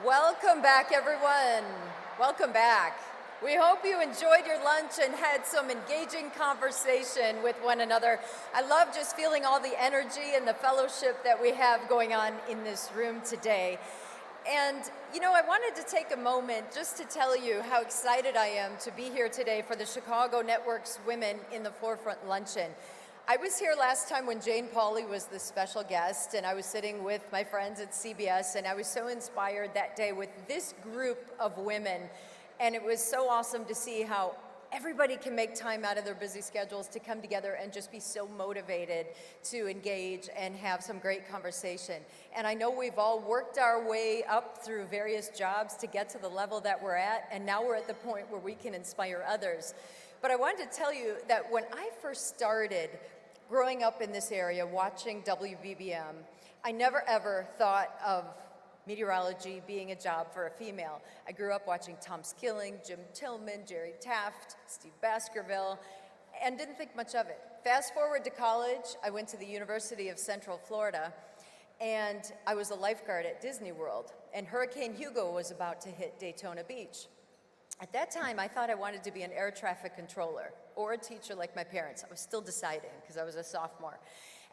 Welcome back, everyone. Welcome back. We hope you enjoyed your lunch and had some engaging conversation with one another. I love just feeling all the energy and the fellowship that we have going on in this room today. And, you know, I wanted to take a moment just to tell you how excited I am to be here today for the Chicago Network's Women in the Forefront Luncheon. I was here last time when Jane Pauley was the special guest, and I was sitting with my friends at CBS, and I was so inspired that day with this group of women. And it was so awesome to see how everybody can make time out of their busy schedules to come together and just be so motivated to engage and have some great conversation. And I know we've all worked our way up through various jobs to get to the level that we're at, and now we're at the point where we can inspire others. But I wanted to tell you that when I first started growing up in this area, watching WBBM, I never ever thought of meteorology being a job for a female. I grew up watching Tom Skilling, Jim Tillman, Jerry Taft, Steve Baskerville, and didn't think much of it. Fast forward to college, I went to the University of Central Florida, and I was a lifeguard at Disney World, and Hurricane Hugo was about to hit Daytona Beach. At that time, I thought I wanted to be an air traffic controller or a teacher like my parents. I was still deciding because I was a sophomore.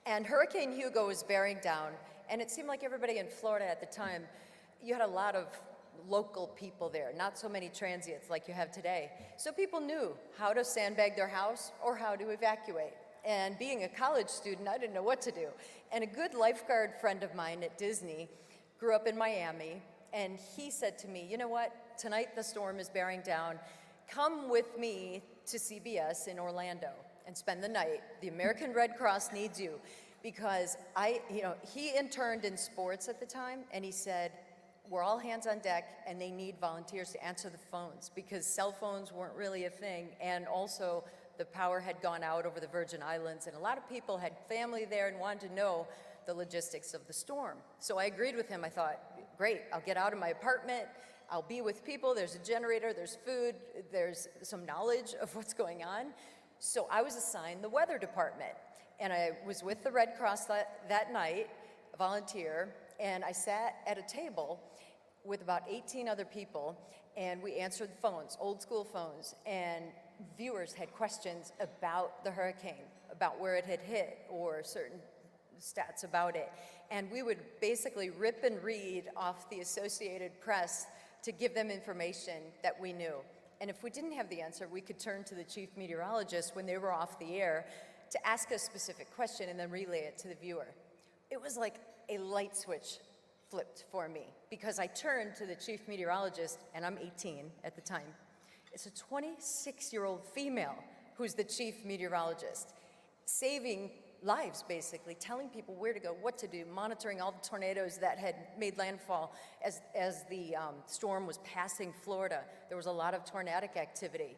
And Hurricane Hugo was bearing down, and it seemed like everybody in Florida at the time, you had a lot of local people there, not so many transients like you have today. So people knew how to sandbag their house or how to evacuate. And being a college student, I didn't know what to do. And a good lifeguard friend of mine at Disney grew up in Miami, and he said to me, you know what? Tonight the storm is bearing down. Come with me to CBS in Orlando and spend the night. The American Red Cross needs you. Because he interned in sports at the time, and he said, we're all hands on deck, and they need volunteers to answer the phones because cell phones weren't really a thing, and also the power had gone out over the Virgin Islands, and a lot of people had family there and wanted to know the logistics of the storm. So I agreed with him. I thought, great, I'll get out of my apartment, I'll be with people, there's a generator, there's food, there's some knowledge of what's going on. So I was assigned the weather department, and I was with the Red Cross that night, a volunteer, and I sat at a table with about 18 other people, and we answered phones, old school phones, and viewers had questions about the hurricane, about where it had hit, or certain stats about it. And we would basically rip and read off the Associated Press to give them information that we knew. And if we didn't have the answer, we could turn to the chief meteorologist when they were off the air to ask a specific question and then relay it to the viewer. It was like a light switch flipped for me because I turned to the chief meteorologist, and I'm 18 at the time. It's a 26-year-old female who's the chief meteorologist, saving lives, basically, telling people where to go, what to do, monitoring all the tornadoes that had made landfall as the storm was passing Florida. There was a lot of tornadic activity.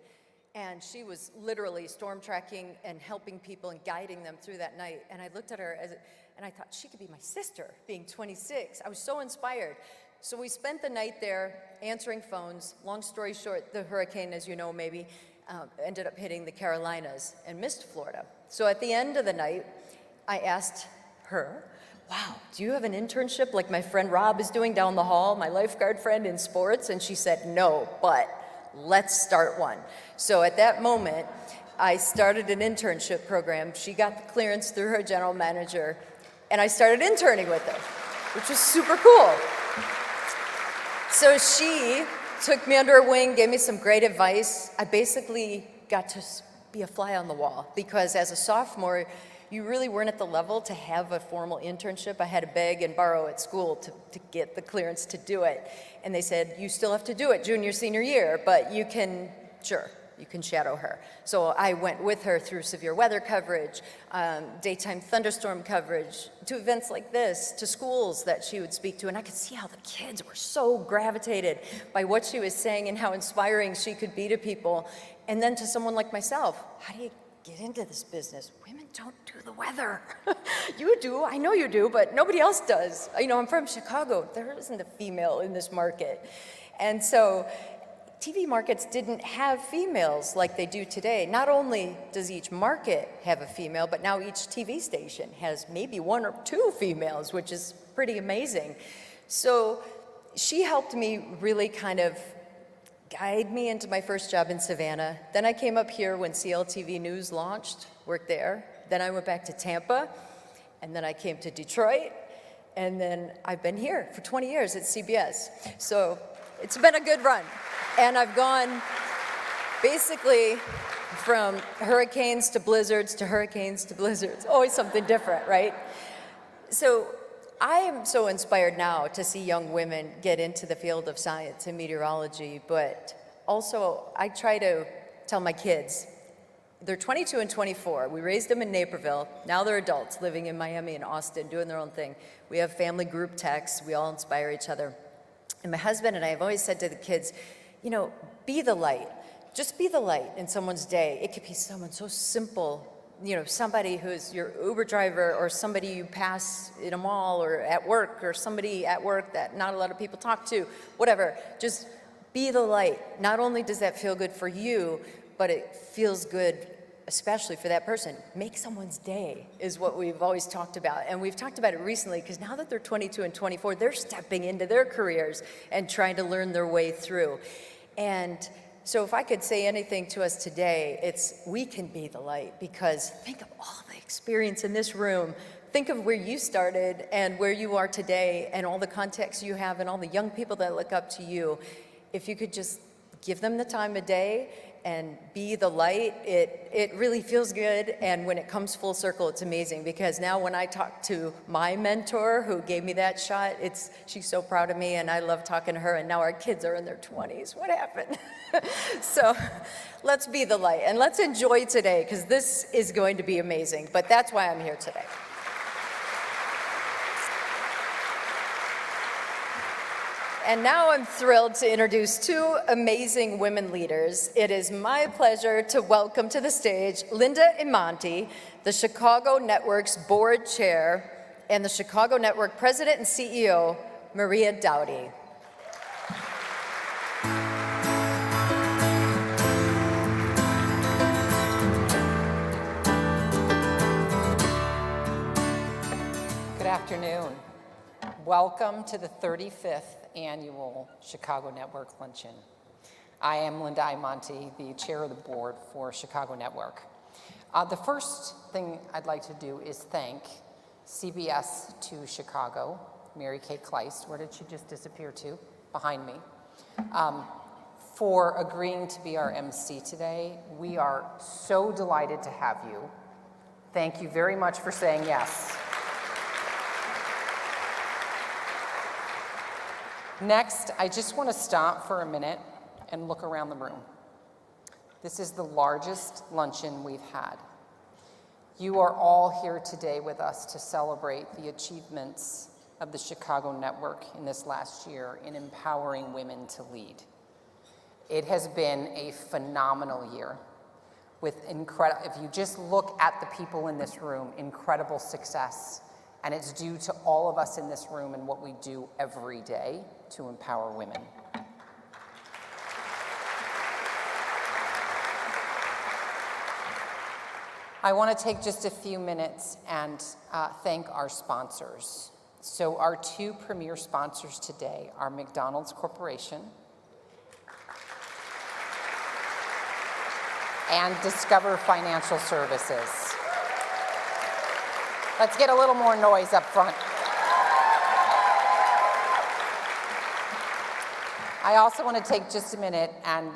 And she was literally storm tracking and helping people and guiding them through that night. And I looked at her and I thought she could be my sister, being 26. I was so inspired. So we spent the night there answering phones. Long story short, the hurricane, as you know maybe, ended up hitting the Carolinas and missed Florida. So at the end of the night, I asked her, wow, do you have an internship like my friend Rob is doing down the hall, my lifeguard friend in sports? And she said, no, but let's start one. So at that moment, I started an internship program. She got the clearance through her general manager, and I started interning with her, which was super cool. So she took me under her wing, gave me some great advice. I basically got to be a fly on the wall because as a sophomore, you really weren't at the level to have a formal internship. I had to beg and borrow at school to get the clearance to do it. And they said, you still have to do it junior, senior year, but you can shadow her. So I went with her through severe weather coverage, daytime thunderstorm coverage, to events like this, to schools that she would speak to. And I could see how the kids were so gravitated by what she was saying and how inspiring she could be to people. And then to someone like myself, how do you get into this business? Women don't do the weather. You do, I know you do, but nobody else does. You know, I'm from Chicago. There isn't a female in this market. And so TV markets didn't have females like they do today. Not only does each market have a female, but now each TV station has maybe one or two females, which is pretty amazing. So she helped me really kind of guide me into my first job in Savannah. Then I came up here when CLTV News launched, worked there. Then I went back to Tampa, and then I came to Detroit, and then I've been here for 20 years at CBS. So it's been a good run. And I've gone basically from hurricanes to blizzards to hurricanes to blizzards. Always something different, right? So I am so inspired now to see young women get into the field of science and meteorology, but also I try to tell my kids, they're 22 and 24. We raised them in Naperville. Now they're adults living in Miami and Austin, doing their own thing. We have family group texts. We all inspire each other. And my husband and I have always said to the kids, you know, be the light. Just be the light in someone's day. It could be someone so simple, you know, somebody who's your Uber driver or somebody you pass in a mall or at work or somebody at work that not a lot of people talk to, whatever. Just be the light. Not only does that feel good for you, but it feels good especially for that person. Make someone's day is what we've always talked about. And we've talked about it recently because now that they're 22 and 24, they're stepping into their careers and trying to learn their way through. And so if I could say anything to us today, it's we can be the light, because think of all the experience in this room. Think of where you started and where you are today and all the contacts you have and all the young people that look up to you. If you could just give them the time of day and be the light, it really feels good. And when it comes full circle, it's amazing, because now when I talk to my mentor who gave me that shot, she's so proud of me and I love talking to her, and now our kids are in their 20s. What happened? So let's be the light and let's enjoy today, because this is going to be amazing. But that's why I'm here today. And now I'm thrilled to introduce two amazing women leaders. It is my pleasure to welcome to the stage Linda Imanti, the Chicago Network's board chair, and the Chicago Network president and CEO, Maria Dowdy. Good afternoon. Welcome to the 35th annual Chicago Network Luncheon. I am Linda Imanti, the chair of the board for Chicago Network. The first thing I'd like to do is thank CBS to Chicago, Mary Kay Kleist, where did she just disappear to? Behind me. For agreeing to be our MC today. We are so delighted to have you. Thank you very much for saying yes. Next, I just want to stop for a minute and look around the room. This is the largest luncheon we've had. You are all here today with us to celebrate the achievements of the Chicago Network in this last year in empowering women to lead. It has been a phenomenal year with if you just look at the people in this room, incredible success. And it's due to all of us in this room and what we do every day to empower women. I want to take just a few minutes and thank our sponsors. So our two premier sponsors today are McDonald's Corporation and Discover Financial Services. Let's get a little more noise up front. I also want to take just a minute and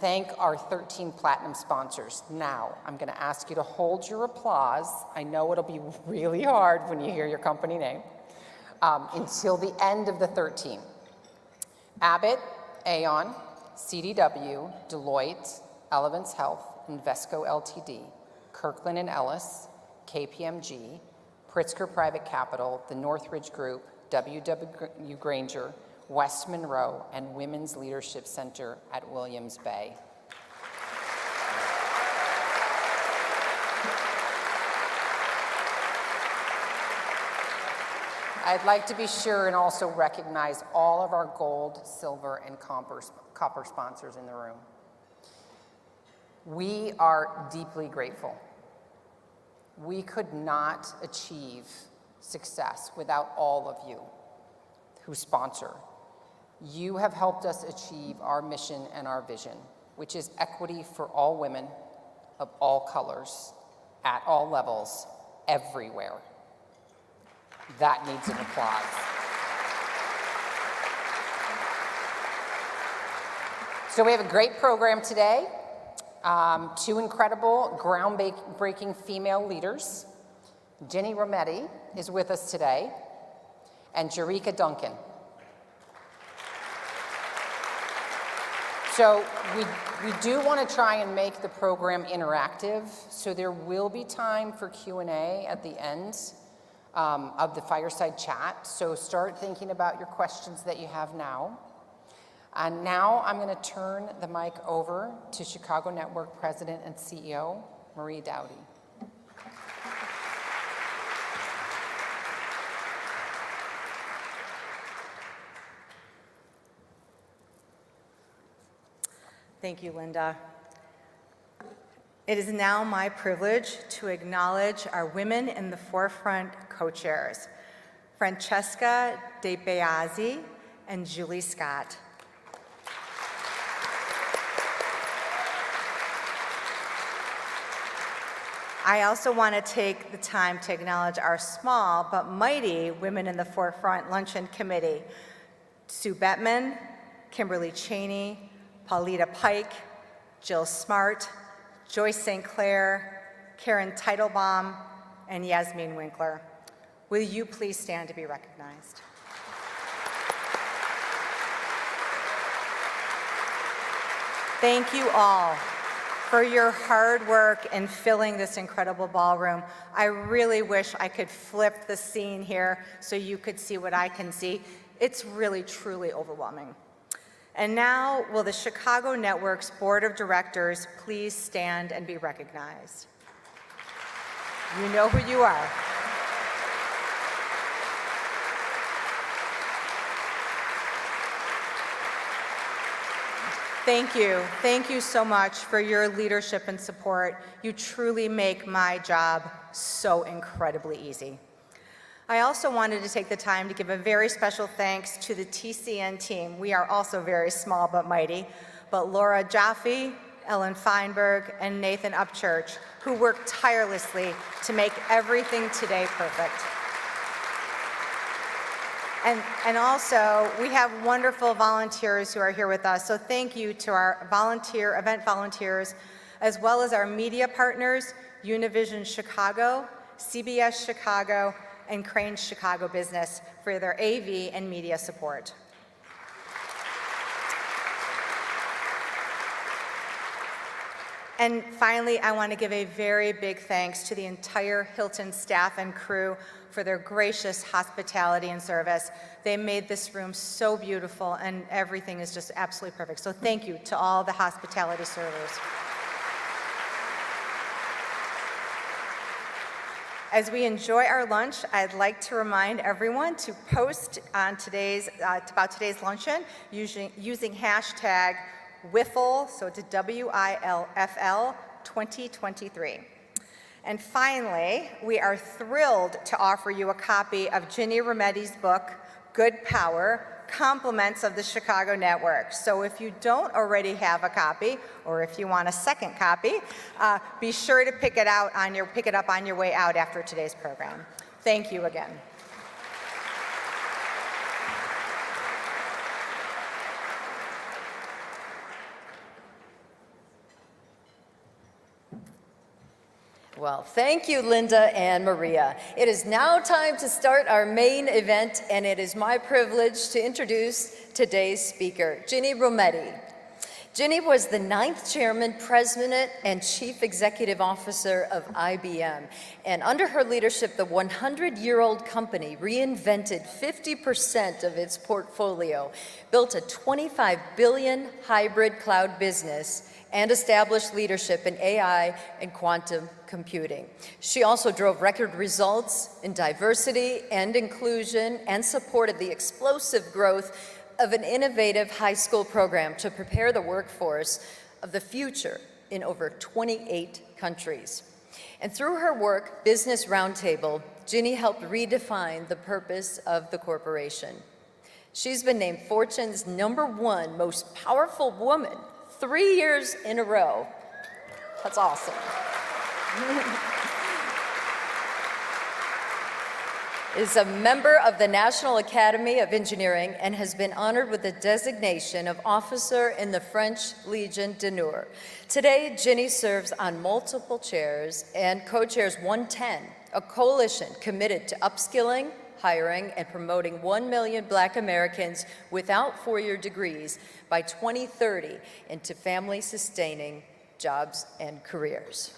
thank our 13 platinum sponsors. Now, I'm going to ask you to hold your applause. I know it'll be really hard when you hear your company name, until the end of the 13. Abbott, Aon, CDW, Deloitte, Elevance Health, Invesco Ltd, Kirkland & Ellis, KPMG, Pritzker Private Capital, the Northridge Group, W.W. Granger, West Monroe, and Women's Leadership Center at Williams Bay. I'd like to be sure and also recognize all of our gold, silver, and copper sponsors in the room. We are deeply grateful. We could not achieve success without all of you who sponsor. You have helped us achieve our mission and our vision, which is equity for all women of all colors, at all levels, everywhere. That needs an applause. So we have a great program today. Two incredible, groundbreaking female leaders. Ginni Rometty is with us today, and Jericka Duncan. So we do want to try and make the program interactive, so there will be time for Q&A at the end of the fireside chat. So start thinking about your questions that you have now. And now I'm going to turn the mic over to Chicago Network President and CEO, Marie Dowdy. Thank you, Linda. It is now my privilege to acknowledge our Women in the Forefront co-chairs, Francesca De Beazzi and Julie Scott. I also want to take the time to acknowledge our small but mighty Women in the Forefront Luncheon Committee, Sue Bettman, Kimberly Cheney, Paulita Pike, Jill Smart, Joyce St. Clair, Karen Teitelbaum, and Yasmin Winkler. Will you please stand to be recognized? Thank you all for your hard work in filling this incredible ballroom. I really wish I could flip the scene here so you could see what I can see. It's really, truly overwhelming. And now, will the Chicago Network's Board of Directors please stand and be recognized? You know who you are. Thank you. Thank you so much for your leadership and support. You truly make my job so incredibly easy. I also wanted to take the time to give a very special thanks to the TCN team. We are also very small but mighty, but Laura Jaffe, Ellen Feinberg, and Nathan Upchurch, who worked tirelessly to make everything today perfect. And also, we have wonderful volunteers who are here with us, so thank you to our event volunteers, as well as our media partners, Univision Chicago, CBS Chicago, and Crane Chicago Business for their AV and media support. And finally, I want to give a very big thanks to the entire Hilton staff and crew for their gracious hospitality and service. They made this room so beautiful, and everything is just absolutely perfect. So thank you to all the hospitality servers. As we enjoy our lunch, I'd like to remind everyone to post on about today's luncheon using hashtag WIFL, so it's WILFL 2023. And finally, we are thrilled to offer you a copy of Ginni Rometty's book, Good Power, Compliments of the Chicago Network. So if you don't already have a copy, or if you want a second copy, be sure to pick it up on your way out after today's program. Thank you again. Well, thank you, Linda and Maria. It is now time to start our main event, and it is my privilege to introduce today's speaker, Ginni Rometty. Ginni was the 9th chairman, president, and chief executive officer of IBM. And under her leadership, the 100-year-old company reinvented 50% of its portfolio, built a $25 billion hybrid cloud business, and established leadership in AI and quantum computing. She also drove record results in diversity and inclusion and supported the explosive growth of an innovative high school program to prepare the workforce of the future in over 28 countries. And through her work, Business Roundtable, Ginni helped redefine the purpose of the corporation. She's been named Fortune's #1 most powerful woman 3 years in a row. That's awesome. Is a member of the National Academy of Engineering and has been honored with the designation of Officer in the French Legion d'Honneur. Today, Ginni serves on multiple chairs and co-chairs 110, a coalition committed to upskilling, hiring, and promoting 1 million Black Americans without four-year degrees by 2030 into family-sustaining jobs and careers.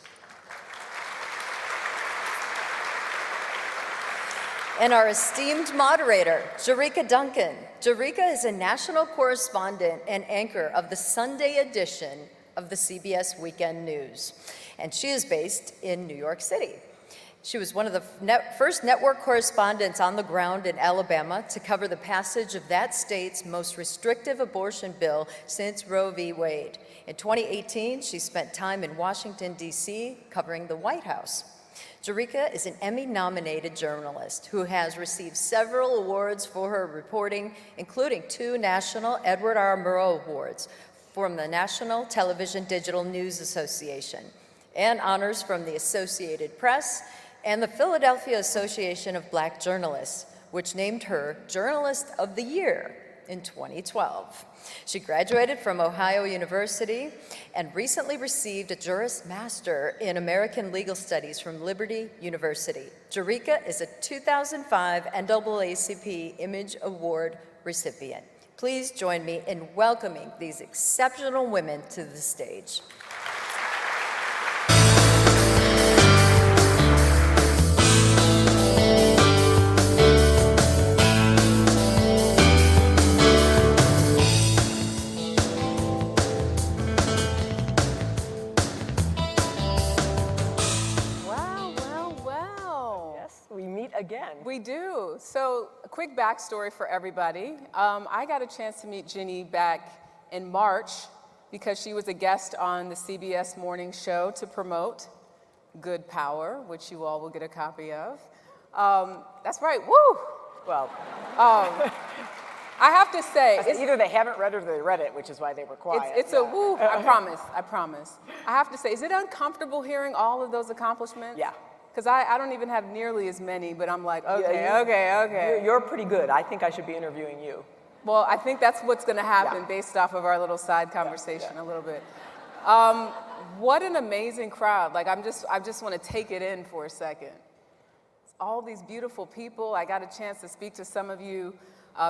And our esteemed moderator, Jericka Duncan. Jericka is a national correspondent and anchor of the Sunday edition of the CBS Weekend News, and she is based in New York City. She was one of the first network correspondents on the ground in Alabama to cover the passage of that state's most restrictive abortion bill since Roe v. Wade. In 2018, she spent time in Washington, D.C., covering the White House. Jericka is an Emmy-nominated journalist who has received several awards for her reporting, including 2 National Edward R. Murrow Awards from the National Television Digital News Association, and honors from the Associated Press and the Philadelphia Association of Black Journalists, which named her Journalist of the Year in 2012. She graduated from Ohio University and recently received a Juris Master in American Legal Studies from Liberty University. Jericka is a 2005 NAACP Image Award recipient. Please join me in welcoming these exceptional women to the stage. Again. We do. So a quick backstory for everybody. I got a chance to meet Ginni back in March because she was a guest on the CBS morning show to promote Good Power, which you all will get a copy of. That's right, woo! Well, I have to say, either they haven't read it or they read it, which is why they were quiet. It's a woo, I promise. I have to say, is it uncomfortable hearing all of those accomplishments? Yeah. Because I don't even have nearly as many, but I'm like, okay. You're pretty good. I think I should be interviewing you. Well, I think that's what's going to happen based off of our little side conversation a little bit. What an amazing crowd. Like, I just want to take it in for a second. All these beautiful people. I got a chance to speak to some of you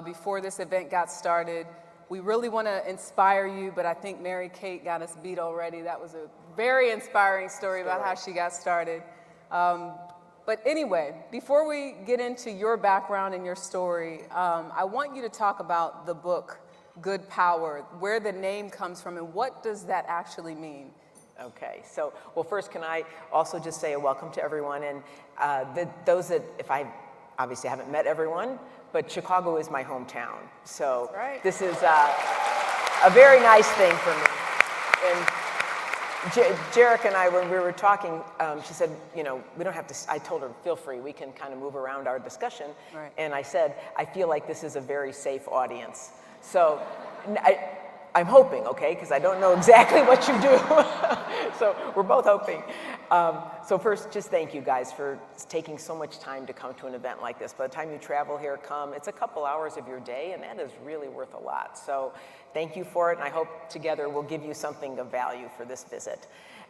before this event got started. We really want to inspire you, but I think Mary Kate got us beat already. That was a very inspiring story about how she got started. But anyway, before we get into your background and your story, I want you to talk about the book, Good Power, where the name comes from, and what does that actually mean? Okay, so, well, first, can I also just say a welcome to everyone, and those that, if I obviously haven't met everyone, but Chicago is my hometown, so this is a very nice thing for me. And Jericka and I, when we were talking, she said, you know, we don't have to, I told her, feel free, we can kind of move around our discussion. Right. And I said, I feel like this is a very safe audience. So I'm hoping, okay, because I don't know exactly what you do. So we're both hoping. So first, just thank you guys for taking so much time to come to an event like this. By the time you travel here, it's a couple hours of your day, and that is really worth a lot. So thank you for it, and I hope together we'll give you something of value for this visit.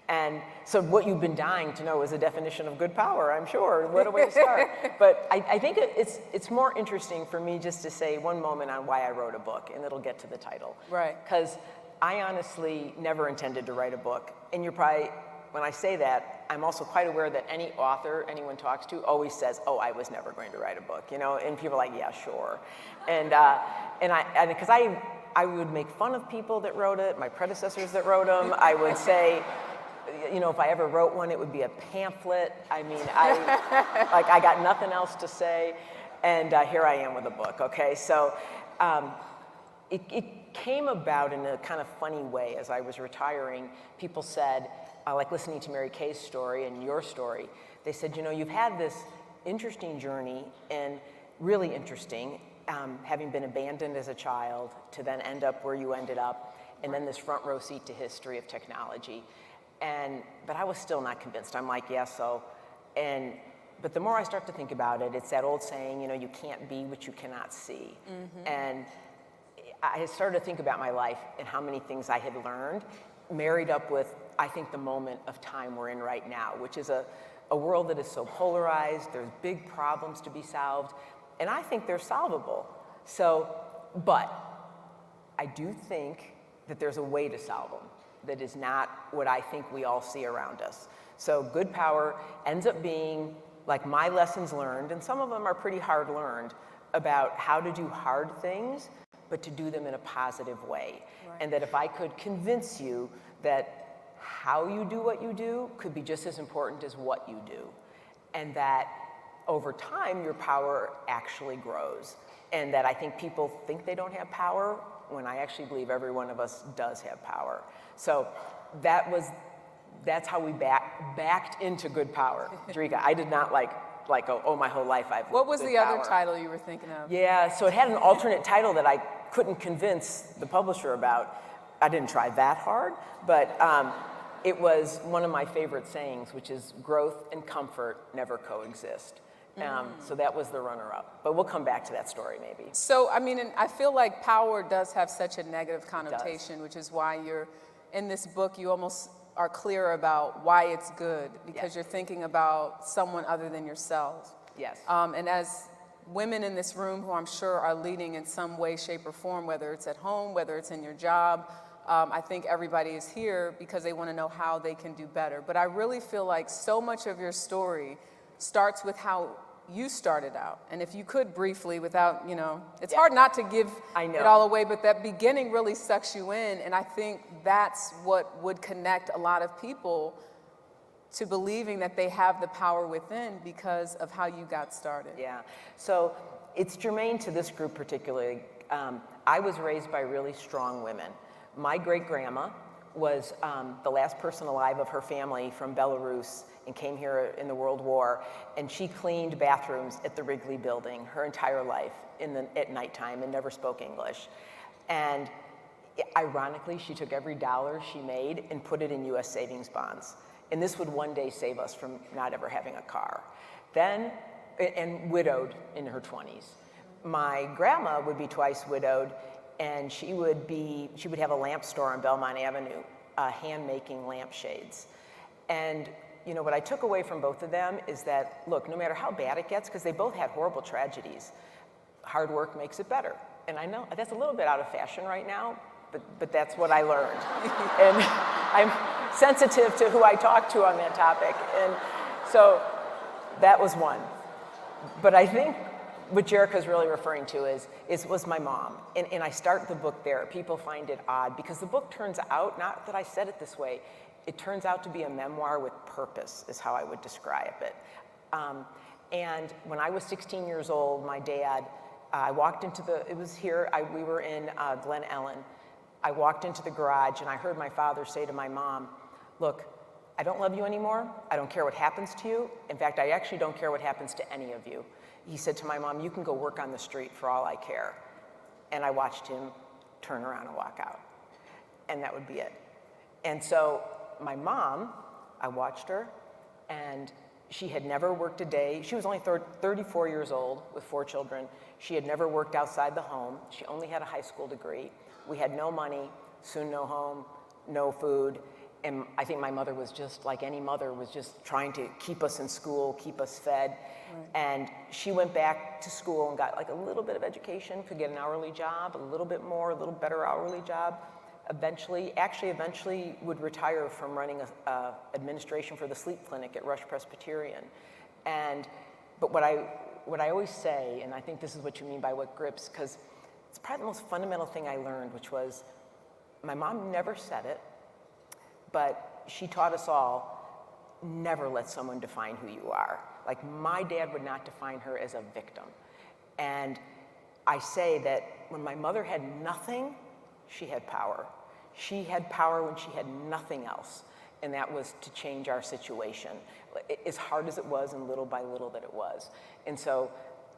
And so what you've been dying to know is the definition of good power, I'm sure. What a way to start. But I think it's more interesting for me just to say one moment on why I wrote a book, and it'll get to the title. Right. Because I honestly never intended to write a book. And you're probably, when I say that, I'm also quite aware that any author anyone talks to always says, oh, I was never going to write a book, you know? And people are like, yeah, sure. And because I would make fun of people that wrote it, my predecessors that wrote them. I would say, you know, if I ever wrote one, it would be a pamphlet. I mean, I got nothing else to say. And here I am with a book, okay? So it came about in a kind of funny way. As I was retiring, people said, like listening to Mary Kay's story and your story, they said, you know, you've had this interesting journey and really interesting, having been abandoned as a child to then end up where you ended up, and then this front row seat to history of technology. But I was still not convinced. I'm like, yeah, so. But the more I start to think about it, it's that old saying, you can't be what you cannot see. Mm-hmm. And I started to think about my life and how many things I had learned, married up with, I think, the moment of time we're in right now, which is a world that is so polarized. There's big problems to be solved, and I think they're solvable. But I do think that there's a way to solve them that is not what I think we all see around us. So good power ends up being like my lessons learned, and some of them are pretty hard learned, about how to do hard things, but to do them in a positive way. Right. And that if I could convince you that how you do what you do could be just as important as what you do, and that over time your power actually grows, and that I think people think they don't have power when I actually believe every one of us does have power. So that's how we backed into good power. Jericka, I did not like oh, my whole life I've What was good the power. other title you were thinking of? Yeah, so it had an alternate title that I couldn't convince the publisher about. I didn't try that hard, but it was one of my favorite sayings, which is growth and comfort never coexist. So that was the runner-up. But we'll come back to that story maybe. So, I mean, and I feel like power does have such a negative connotation, which is why you're, in this book, you almost are clear about why it's good, because you're thinking about someone other than yourself. Yes. And as women in this room who I'm sure are leading in some way, shape, or form, whether it's at home, whether it's in your job, I think everybody is here because they want to know how they can do better. But I really feel like so much of your story starts with how you started out. And if you could briefly, without, it's hard not to give it all away, but that beginning really sucks you in. And I think that's what would connect a lot of people to believing that they have the power within because of how you got started. Yeah, so it's germane to this group particularly. I was raised by really strong women. My great-grandma was the last person alive of her family from Belarus and came here in the World War, and she cleaned bathrooms at the Wrigley Building her entire life at nighttime and never spoke English. And ironically, she took every dollar she made and put it in U.S. savings bonds. And this would one day save us from not ever having a car. Then, and widowed in her 20s. My grandma would be twice widowed, and she would have a lamp store on Belmont Avenue, hand-making lampshades. And what I took away from both of them is that, look, no matter how bad it gets, because they both had horrible tragedies, hard work makes it better. And I know that's a little bit out of fashion right now, but that's what I learned. And I'm sensitive to who I talk to on that topic. And so that was one. But I think what Jericka's really referring to was my mom. And I start the book there. People find it odd because the book turns out, not that I said it this way, it turns out to be a memoir with purpose, is how I would describe it. And when I was 16 years old, my dad, I walked into we were in Glen Ellen. I walked into the garage and I heard my father say to my mom, look, I don't love you anymore. I don't care what happens to you. In fact, I actually don't care what happens to any of you. He said to my mom, you can go work on the street for all I care. And I watched him turn around and walk out. And that would be it. And so my mom, I watched her, and she had never worked a day. She was only 34 years old with 4 children. She had never worked outside the home. She only had a high school degree. We had no money, soon no home, no food. And I think my mother was just like any mother, was just trying to keep us in school, keep us fed. Right. And she went back to school and got like a little bit of education, could get an hourly job, a little bit more, a little better hourly job. Eventually would retire from running administration for the sleep clinic at Rush Presbyterian. But what I always say, and I think this is what you mean by what grips, because it's probably the most fundamental thing I learned, which was, my mom never said it, but she taught us all, never let someone define who you are. Like, my dad would not define her as a victim. And I say that when my mother had nothing, she had power. She had power when she had nothing else, and that was to change our situation, as hard as it was and little by little that it was. And so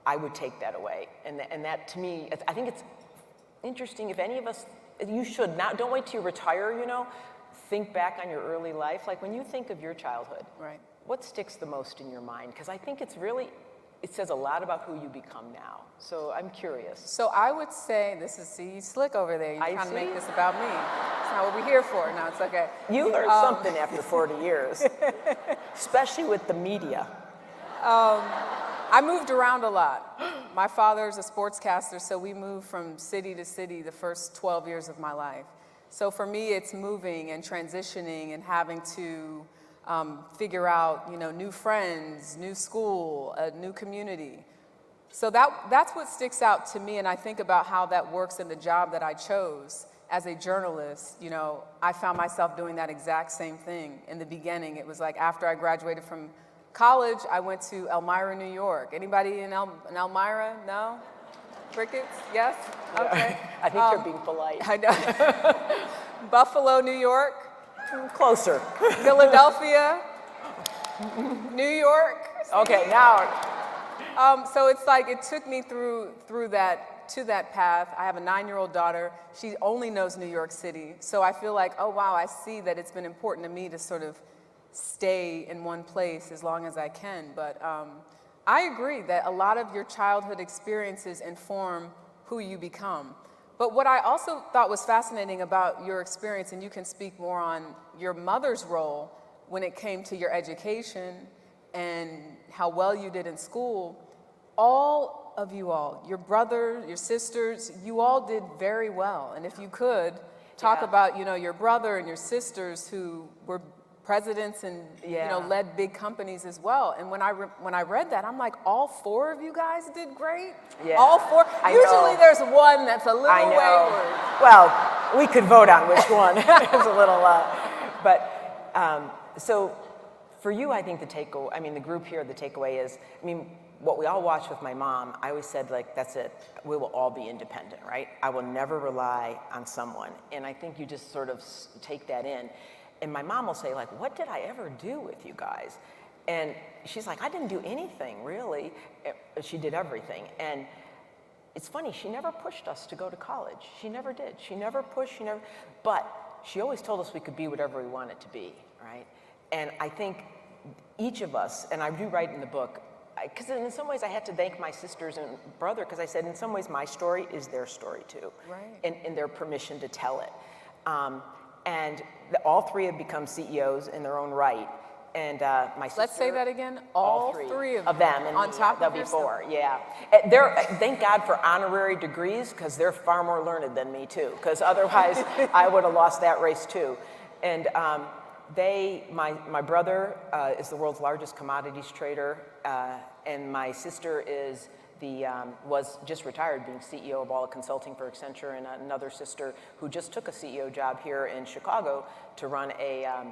I would take that away. And that to me, I think it's interesting if any of us, you should not, don't wait till you retire, you know, think back on your early life. Like when you think of your childhood, Right. what sticks the most in your mind? Because I think it's really, it says a lot about who you become now. So I'm curious. So I would say, this is, see, you slick over there. You're I trying to make see. this about me. It's not what we're here for. No, it's okay. You learn something after 40 years, especially with the media. I moved around a lot. My father's a sportscaster, so we moved from city to city the first 12 years of my life. So for me, it's moving and transitioning and having to figure out, you know, new friends, new school, a new community. So that's what sticks out to me, and I think about how that works in the job that I chose as a journalist. You know, I found myself doing that exact same thing. In the beginning, it was like after I graduated from college, I went to Elmira, New York. Anybody in Elmira? No? Crickets? Yes? Okay. I think you're being polite. I know. Buffalo, New York. Closer. Philadelphia, New York. Okay, now. So it's like it took me through that to that path. I have a 9-year-old daughter. She only knows New York City. So I feel like, oh wow, I see that it's been important to me to sort of stay in one place as long as I can. But I agree that a lot of your childhood experiences inform who you become. But what I also thought was fascinating about your experience, and you can speak more on your mother's role when it came to your education and how well you did in school, all of you all, your brother, your sisters, you all did very well. And if you could, talk about, you know, your brother and your sisters who were presidents and, you know, led big companies as well. And when I read that, I'm like, all 4 of you guys did great? Yeah. All 4? Usually there's one that's a little wayward. Well, we could vote on which one. It's a little, so for you, I think the takeaway, I mean, the group here, the takeaway is, I mean, what we all watched with my mom, I always said, like, that's it. We will all be independent, right? I will never rely on someone. And I think you just sort of take that in. And my mom will say, like, what did I ever do with you guys? And she's like, I didn't do anything, really. She did everything. And it's funny, she never pushed us to go to college. She never did. She never pushed, but she always told us we could be whatever we wanted to be, right? And I think each of us, and I do write in the book, because in some ways I had to thank my sisters and brother, because I said, in some ways my story is their story too. Right. And their permission to tell it. And all 3 have become CEOs in their own right. And my sister. Let's say that again. All three of them. And on top of there'll be yourself. 4, yeah. Thank God for honorary degrees, because they're far more learned than me too. Because otherwise, I would have lost that race too. And my brother is the world's largest commodities trader, and my sister is was just retired, being CEO of all the consulting for Accenture, and another sister who just took a CEO job here in Chicago to run a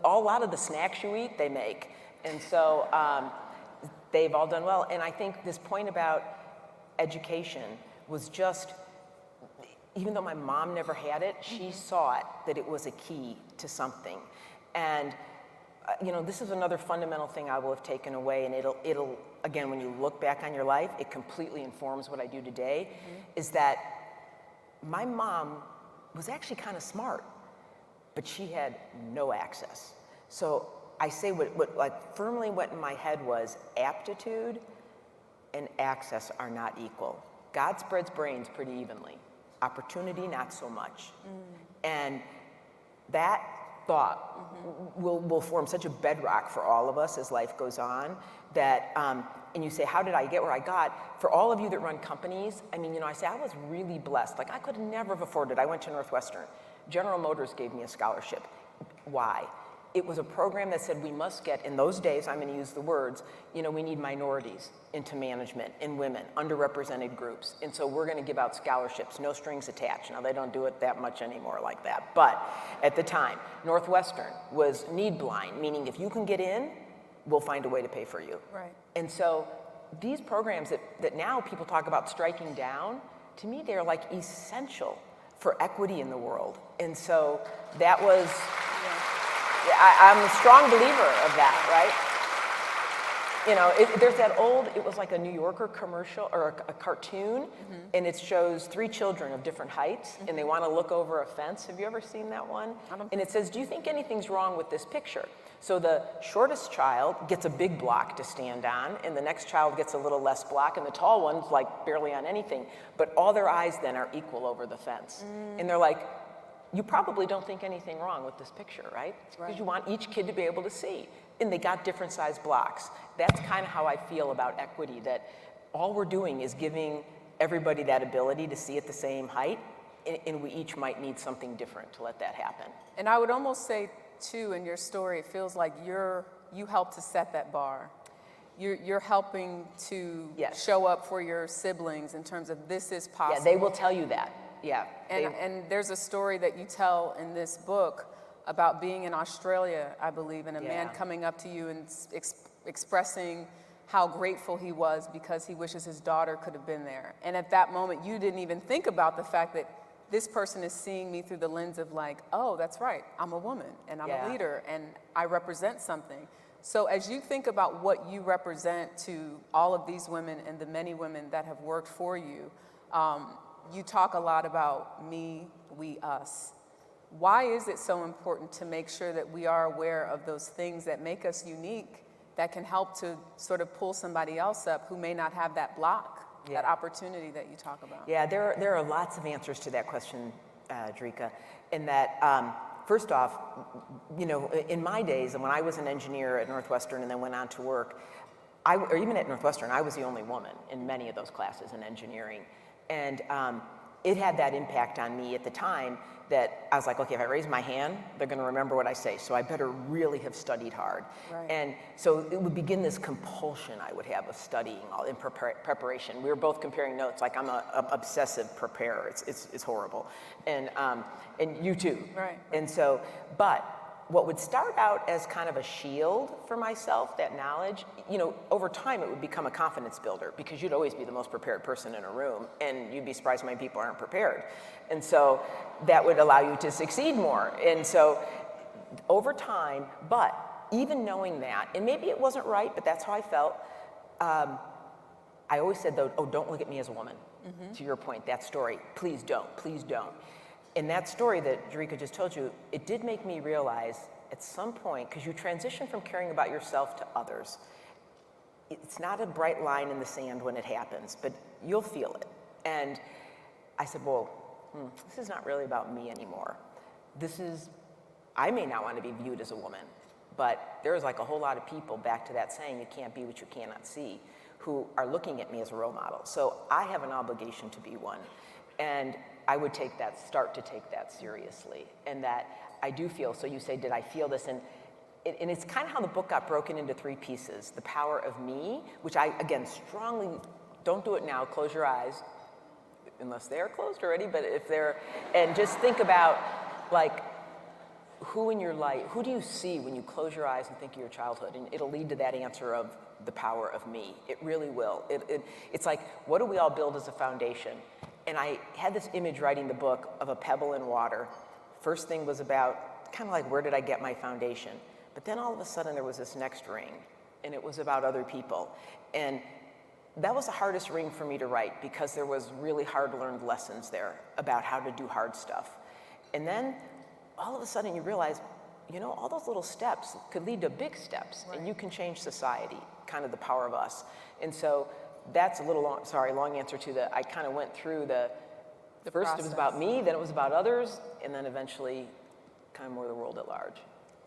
lot of the snacks you eat, they make. And so they've all done well. And I think this point about education was just, even though my mom never had it, she saw it, that it was a key to something. And you know, this is another fundamental thing I will have taken away, and it'll again, when you look back on your life, it completely informs what I do today, is that my mom was actually kind of smart, but she had no access. So I say what firmly what in my head was, aptitude and access are not equal. God spreads brains pretty evenly. Opportunity, not so much. And that thought will form such a bedrock for all of us as life goes on, that, and you say, how did I get where I got? For all of you that run companies, I mean, you know, I say I was really blessed. Like, I could never have afforded. I went to Northwestern. General Motors gave me a scholarship. Why? It was a program that said we must get, in those days, I'm going to use the words, you know, we need minorities into management and women, underrepresented groups. And so we're going to give out scholarships, no strings attached. Now, they don't do it that much anymore like that. But at the time, Northwestern was need blind, meaning if you can get in, we'll find a way to pay for you. Right. And so these programs that now people talk about striking down, to me, they're like essential for equity in the world. And so that was... I'm a strong believer of that, right? There's that old, it was like a New Yorker commercial or a cartoon, and it shows 3 children of different heights, and they want to look over a fence. Have you ever seen that one? And it says, do you think anything's wrong with this picture? So the shortest child gets a big block to stand on, and the next child gets a little less block, and the tall one's like barely on anything, but all their eyes then are equal over the fence. And they're like, you probably don't think anything wrong with this picture, right? Because you want each kid to be able to see. And they got different size blocks. That's kind of how I feel about equity, that all we're doing is giving everybody that ability to see at the same height, and we each might need something different to let that happen. And I would almost say, too, in your story, it feels like you helped to set that bar. You're helping to show up for your siblings in terms of this is possible. Yeah, they will tell you that. Yeah. And there's a story that you tell in this book about being in Australia, I believe, and a man coming up to you and expressing how grateful he was because he wishes his daughter could have been there. And at that moment, you didn't even think about the fact that this person is seeing me through the lens of like, oh, that's right, I'm a woman and I'm a leader and I represent something. So as you think about what you represent to all of these women and the many women that have worked for you, you talk a lot about me, we, us. Why is it so important to make sure that we are aware of those things that make us unique, that can help to sort of pull somebody else up who may not have that block, that opportunity that you talk about? Yeah, there are lots of answers to that question, Jericka, in that, first off, in my days, and when I was an engineer at Northwestern and then went on to work, or even at Northwestern, I was the only woman in many of those classes in engineering. And it had that impact on me at the time that I was like, okay, if I raise my hand, they're going to remember what I say, so I better really have studied hard. Right. And so it would begin this compulsion I would have of studying all in preparation. We were both comparing notes, like I'm an obsessive preparer. It's horrible. And you too. Right. And so, but what would start out as kind of a shield for myself, that knowledge, over time it would become a confidence builder because you'd always be the most prepared person in a room and you'd be surprised how many people aren't prepared. And so that would allow you to succeed more. And so over time, but even knowing that, and maybe it wasn't right, but that's how I felt, I always said though, oh, don't look at me as a woman. To your point, that story, please don't. And that story that Jericka just told you, it did make me realize at some point, because you transition from caring about yourself to others, it's not a bright line in the sand when it happens, but you'll feel it. And I said, well, this is not really about me anymore. I may not want to be viewed as a woman, but there's like a whole lot of people, back to that saying, you can't be what you cannot see, who are looking at me as a role model. So I have an obligation to be one. And I would start to take that seriously. And that I do feel, so you say, did I feel this? And it's kind of how the book got broken into 3 pieces. The power of me, which I, again, strongly, don't do it now, close your eyes, unless they are closed already, but if they're, and just think about, like, who in your life, who do you see when you close your eyes and think of your childhood? And it'll lead to that answer of the power of me. It really will. It's like, what do we all build as a foundation? And I had this image writing the book of a pebble in water. First thing was about kind of like, where did I get my foundation? But then all of a sudden there was this next ring, and it was about other people. And that was the hardest ring for me to write because there was really hard-learned lessons there about how to do hard stuff. And then all of a sudden you realize, all those little steps could lead to big steps, and you can change society, kind of the power of us. And so that's a little long answer to I kind of went through the first process. It was about me, then it was about others, and then eventually kind of more the world at large.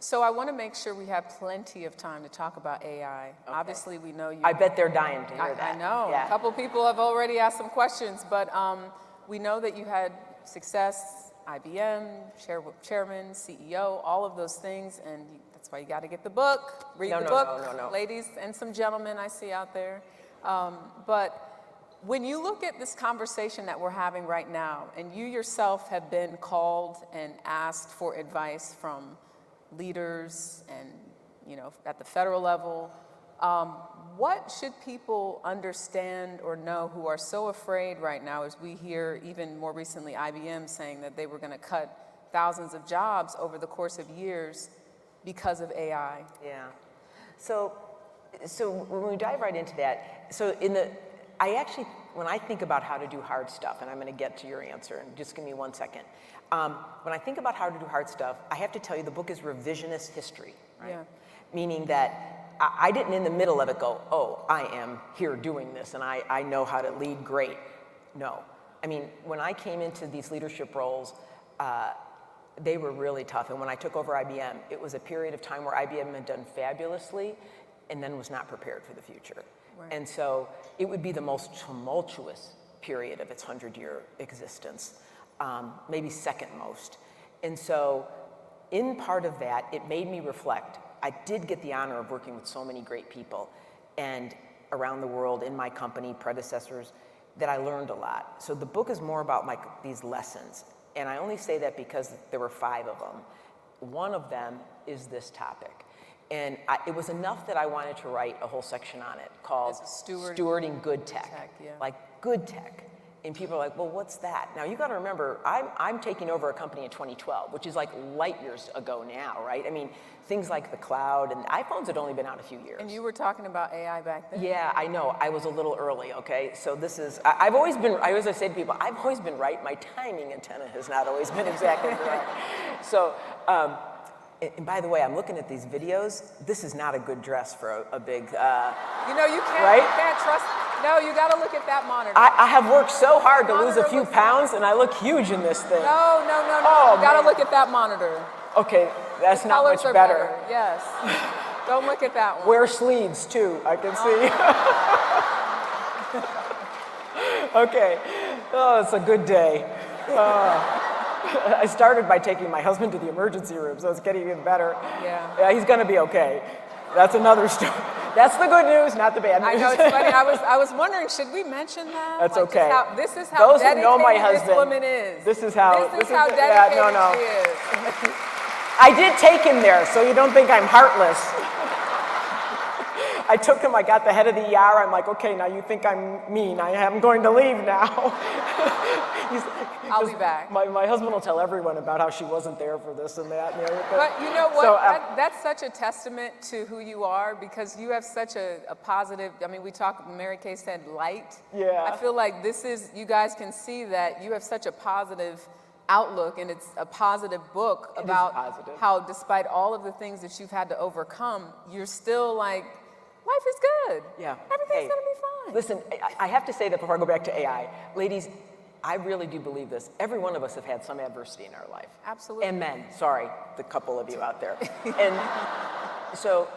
So I want to make sure we have plenty of time to talk about AI. Okay. Obviously, we know you. I bet they're dying to hear that. I know. Yeah. A couple people have already asked some questions, but we know that you had success, IBM, chairman, CEO, all of those things, and that's why you got to get the book, read the book, no. Ladies and some gentlemen I see out there. But when you look at this conversation that we're having right now, and you yourself have been called and asked for advice from leaders and, at the federal level, what should people understand or know who are so afraid right now, as we hear even more recently IBM saying that they were going to cut thousands of jobs over the course of years because of AI? Yeah. So So when we dive right into that, so when I think about how to do hard stuff, and I'm going to get to your answer, and just give me 1 second. When I think about how to do hard stuff, I have to tell you the book is revisionist history, right? Yeah. Meaning that I didn't in the middle of it go, oh, I am here doing this, and I know how to lead great. No. I mean, when I came into these leadership roles, they were really tough. And when I took over IBM, it was a period of time where IBM had done fabulously and then was not prepared for the future. Right. And so it would be the most tumultuous period of its 100-year existence, maybe second most. And so in part of that, it made me reflect. I did get the honor of working with so many great people and around the world in my company, predecessors, that I learned a lot. So the book is more about these lessons. And I only say that because there were 5 of them. One of them is this topic. And it was enough that I wanted to write a whole section on it called Stewarding Good Tech. Yeah. Like good tech. And people are like, well, what's that? Now, you got to remember, I'm taking over a company in 2012, which is like light years ago now, right? I mean, things like the cloud, and iPhones had only been out a few years. And you were talking about AI back then? Yeah, I know. I was a little early, okay? So this is, I've always been, I always say to people, I've always been right. My timing antenna has not always been exactly correct. So, and by the way, I'm looking at these videos. This is not a good dress for a big, You know, you can't, right? you can't trust, no, you got to look at that monitor. I have worked so hard to lose a few pounds, and I look huge in this thing. No, Oh, you got to look at that monitor. Okay, that's not much Colors are better. Yes. Don't look at that one. Wear sleeves, too, I can see. Okay. Oh, it's a good day. I started by taking my husband to the emergency room, so it's getting even better. Yeah. He's going to be okay. That's another story. That's the good news, not the bad news. I know, it's funny. I was wondering, should we mention that? That's Like, okay. This is how Those who dedicated know my husband, this woman is. This is how dedicated yeah, no. she is. I did take him there, so you don't think I'm heartless. I took him, I got the head of the ER, I'm like, okay, now you think I'm mean, I am going to leave now. I'll be back. My husband will tell everyone about how she wasn't there for this and that. But you know what, So, that's such a testament to who you are, because you have such a positive, I mean, Mary Kay said light. Yeah. I feel like you guys can see that you have such a positive outlook, and it's a positive book about how despite all of the things that you've had to overcome, you're still like, life is good. Yeah. Everything's gonna be fine. Listen, I have to say that before I go back to AI. Ladies, I really do believe this. Every one of us have had some adversity in our life. Absolutely. And men, sorry, the couple of you out there. And so,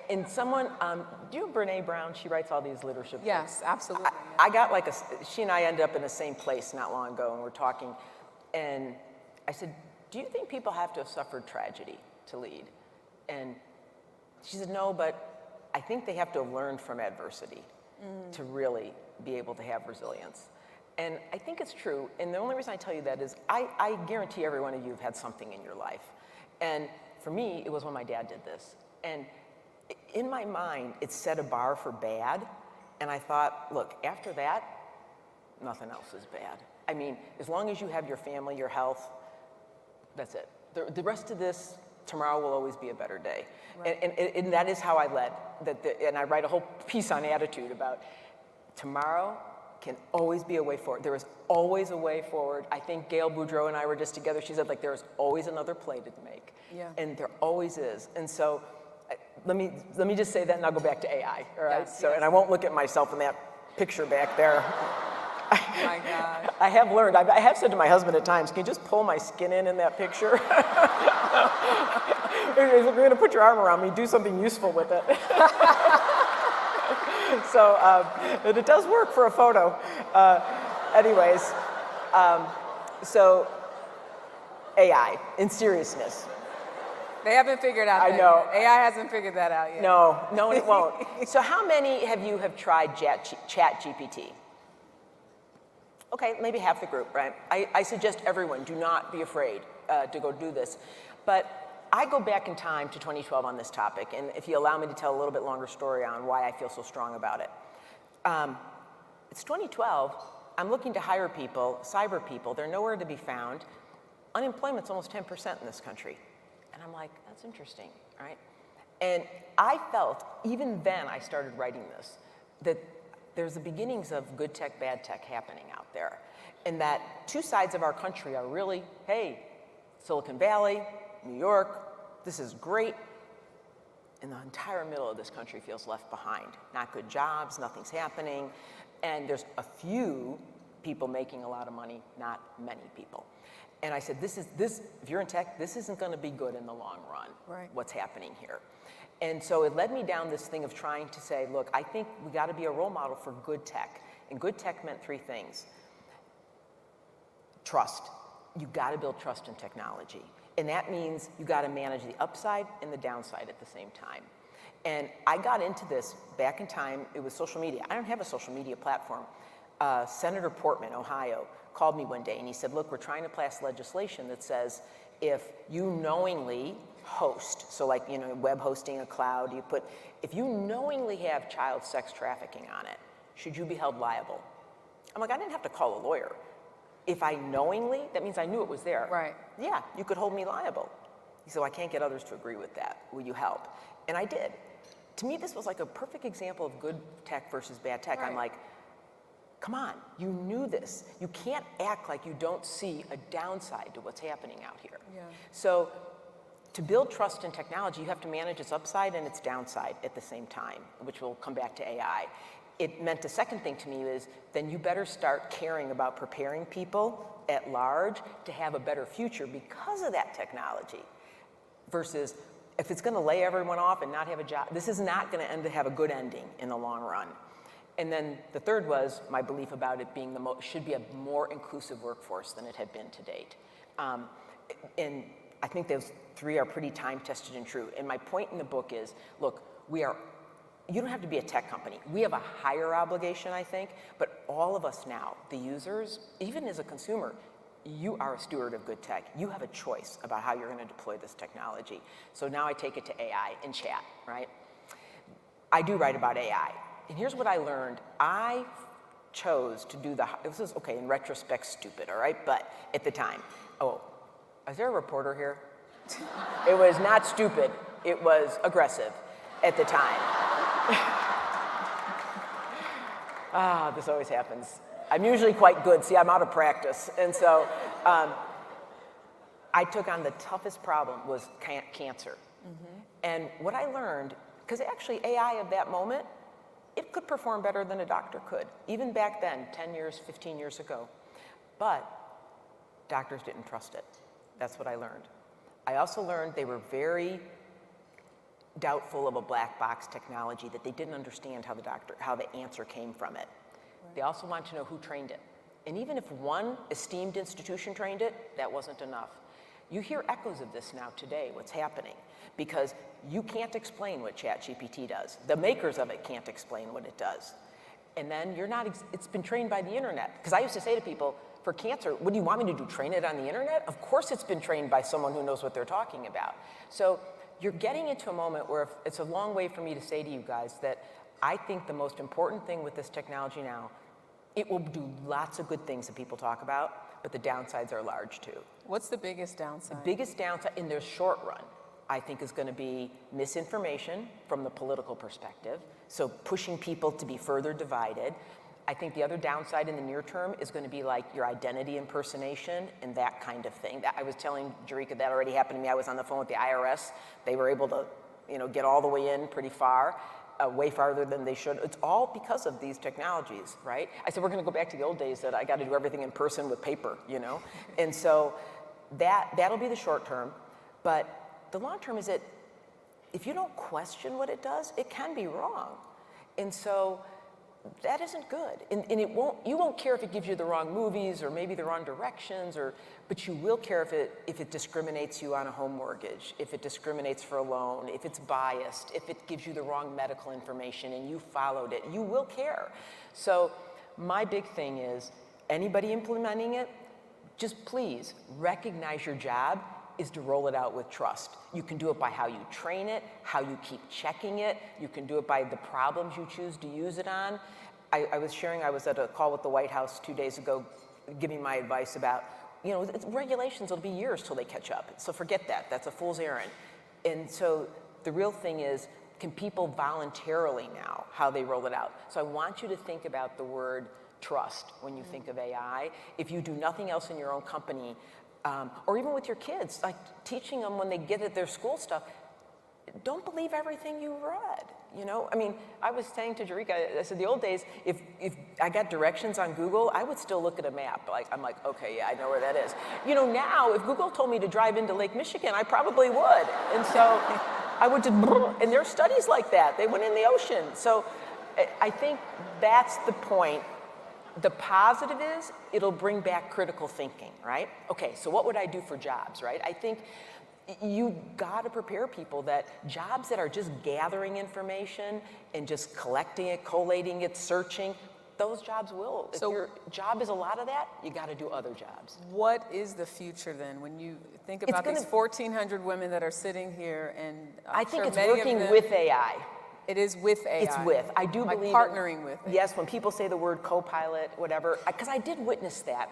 and someone, do you know Brene Brown? She writes all these leadership books. Yes, absolutely. I got like she and I ended up in the same place not long ago, and we're talking, and I said, do you think people have to have suffered tragedy to lead? And she said, no, but I think they have to have learned from adversity to really be able to have resilience. And I think it's true, and the only reason I tell you that is I guarantee every one of you have had something in your life. And for me, it was when my dad did this. And in my mind, it set a bar for bad, and I thought, look, after that, nothing else is bad. I mean, as long as you have your family, your health, that's it. The rest of this, tomorrow will always be a better day. Right. And that is how I led. And I write a whole piece on attitude about tomorrow can always be a way forward. There is always a way forward. I think Gail Boudreau and I were just together. She said, like, there is always another play to make. Yeah. And there always is. And so let me just say that, and I'll go back to AI, all right? Yes, so, yes. And I won't look at myself in that picture back there. Oh my God. I have learned, I have said to my husband at times, can you just pull my skin in that picture? If you're going to put your arm around me, do something useful with it. So, and it does work for a photo. Anyways, so AI, in seriousness. They haven't figured out that know. yet. AI hasn't figured that out yet. No, it won't. So how many of you have tried Chat GPT? Okay, maybe half the group, right? I suggest everyone, do not be afraid to go do this. But I go back in time to 2012 on this topic, and if you allow me to tell a little bit longer story on why I feel so strong about it. It's 2012, I'm looking to hire people, cyber people, they're nowhere to be found. Unemployment's almost 10% in this country. And I'm like, that's interesting, right? And I felt, even then I started writing this, that there's the beginnings of good tech, bad tech happening out there. And that two sides of our country are really, hey, Silicon Valley, New York, this is great. And the entire middle of this country feels left behind. Not good jobs, nothing's happening. And there's a few people making a lot of money, not many people. And I said, this, if you're in tech, this isn't gonna be good in the long run, right. What's happening here. And so it led me down this thing of trying to say, look, I think we gotta be a role model for good tech. And good tech meant three things. Trust. You gotta build trust in technology. And that means you gotta manage the upside and the downside at the same time. And I got into this back in time, it was social media. I don't have a social media platform. Senator Portman, Ohio, called me one day and he said, look, we're trying to pass legislation that says if you knowingly host, so like, you know, web hosting a cloud, if you knowingly have child sex trafficking on it, should you be held liable? I'm like, I didn't have to call a lawyer. If I knowingly, that means I knew it was there. Right. Yeah, you could hold me liable. He said, well, I can't get others to agree with that. Will you help? And I did. To me, this was like a perfect example of good tech versus bad tech. Right. I'm like, come on, you knew this. You can't act like you don't see a downside to what's happening out here. Yeah. So to build trust in technology, you have to manage its upside and its downside at the same time, which will come back to AI. It meant the second thing to me is then you better start caring about preparing people at large to have a better future because of that technology. Versus if it's gonna lay everyone off and not have a job, this is not gonna have a good ending in the long run. And then the third was my belief about it being should be a more inclusive workforce than it had been to date. And I think those three are pretty time tested and true. And my point in the book is, look, you don't have to be a tech company. We have a higher obligation, I think, but all of us now, the users, even as a consumer, you are a steward of good tech. You have a choice about how you're gonna deploy this technology. So now I take it to AI and chat, right? I do write about AI. And here's what I learned. I chose to do this is, okay, in retrospect, stupid, all right? But at the time, is there a reporter here? It was not stupid, it was aggressive at the time. This always happens. I'm usually quite good. See, I'm out of practice. And so I took on the toughest problem was cancer. Mm-hmm. And what I learned, because actually AI of that moment, it could perform better than a doctor could, even back then, 10 years, 15 years ago. But doctors didn't trust it. That's what I learned. I also learned they were very doubtful of a black box technology, that they didn't understand how the answer came from it. Right. They also wanted to know who trained it. And even if one esteemed institution trained it, that wasn't enough. You hear echoes of this now today, what's happening, because you can't explain what ChatGPT does. The makers of it can't explain what it does. And then it's been trained by the internet. Because I used to say to people, for cancer, what do you want me to do, train it on the internet? Of course it's been trained by someone who knows what they're talking about. So you're getting into a moment where it's a long way for me to say to you guys that I think the most important thing with this technology now, it will do lots of good things that people talk about, but the downsides are large too. What's the biggest downside? The biggest downside in the short run, I think, is going to be misinformation from the political perspective, so pushing people to be further divided. I think the other downside in the near term is going to be like your identity impersonation and that kind of thing. I was telling Jericka that already happened to me. I was on the phone with the IRS. They were able to, get all the way in pretty far, way farther than they should. It's all because of these technologies, right? I said, we're going to go back to the old days that I got to do everything in person with paper, And so that'll be the short term. But the long term is that if you don't question what it does, it can be wrong. And so that isn't good. And you won't care if it gives you the wrong movies or maybe the wrong directions, but you will care if it discriminates you on a home mortgage, if it discriminates for a loan, if it's biased, if it gives you the wrong medical information and you followed it. You will care. So my big thing is anybody implementing it, just please recognize your job is to roll it out with trust. You can do it by how you train it, how you keep checking it. You can do it by the problems you choose to use it on. I was at a call with the White House 2 days ago, giving my advice about, regulations will be years till they catch up. So forget that. That's a fool's errand. And so The real thing is, can people voluntarily now how they roll it out? So I want you to think about the word trust when you think of AI. If you do nothing else in your own company, or even with your kids, like teaching them when they get at their school stuff, don't believe everything you read. You know, I mean, I was saying to Jericka, I said, the old days, if I got directions on Google, I would still look at a map. Like, I'm like, okay, yeah, I know where that is. You know, now, if Google told me to drive into Lake Michigan, I probably would. And so I would just, and there are studies like that. They went in the ocean. So I think that's the point. The positive is, it'll bring back critical thinking, right? Okay, so what would I do for jobs, right? I think you gotta prepare people that jobs that are just gathering information and just collecting it, collating it, searching, those jobs will. If your job is a lot of that, you gotta do other jobs. What is the future then when you think about these 1,400 women that are sitting here and I think it's working with AI. It is with AI. It's with. I do like believe partnering with it. Yes, when people say the word co-pilot, whatever, because I did witness that.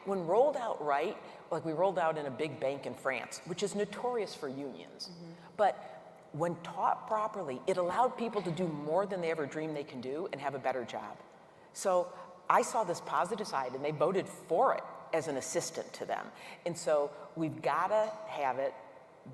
When rolled out right, like we rolled out in a big bank in France, which is notorious for unions, but when taught properly, it allowed people to do more than they ever dreamed they can do and have a better job. So I saw this positive side, and they voted for it as an assistant to them. And so we've got to have it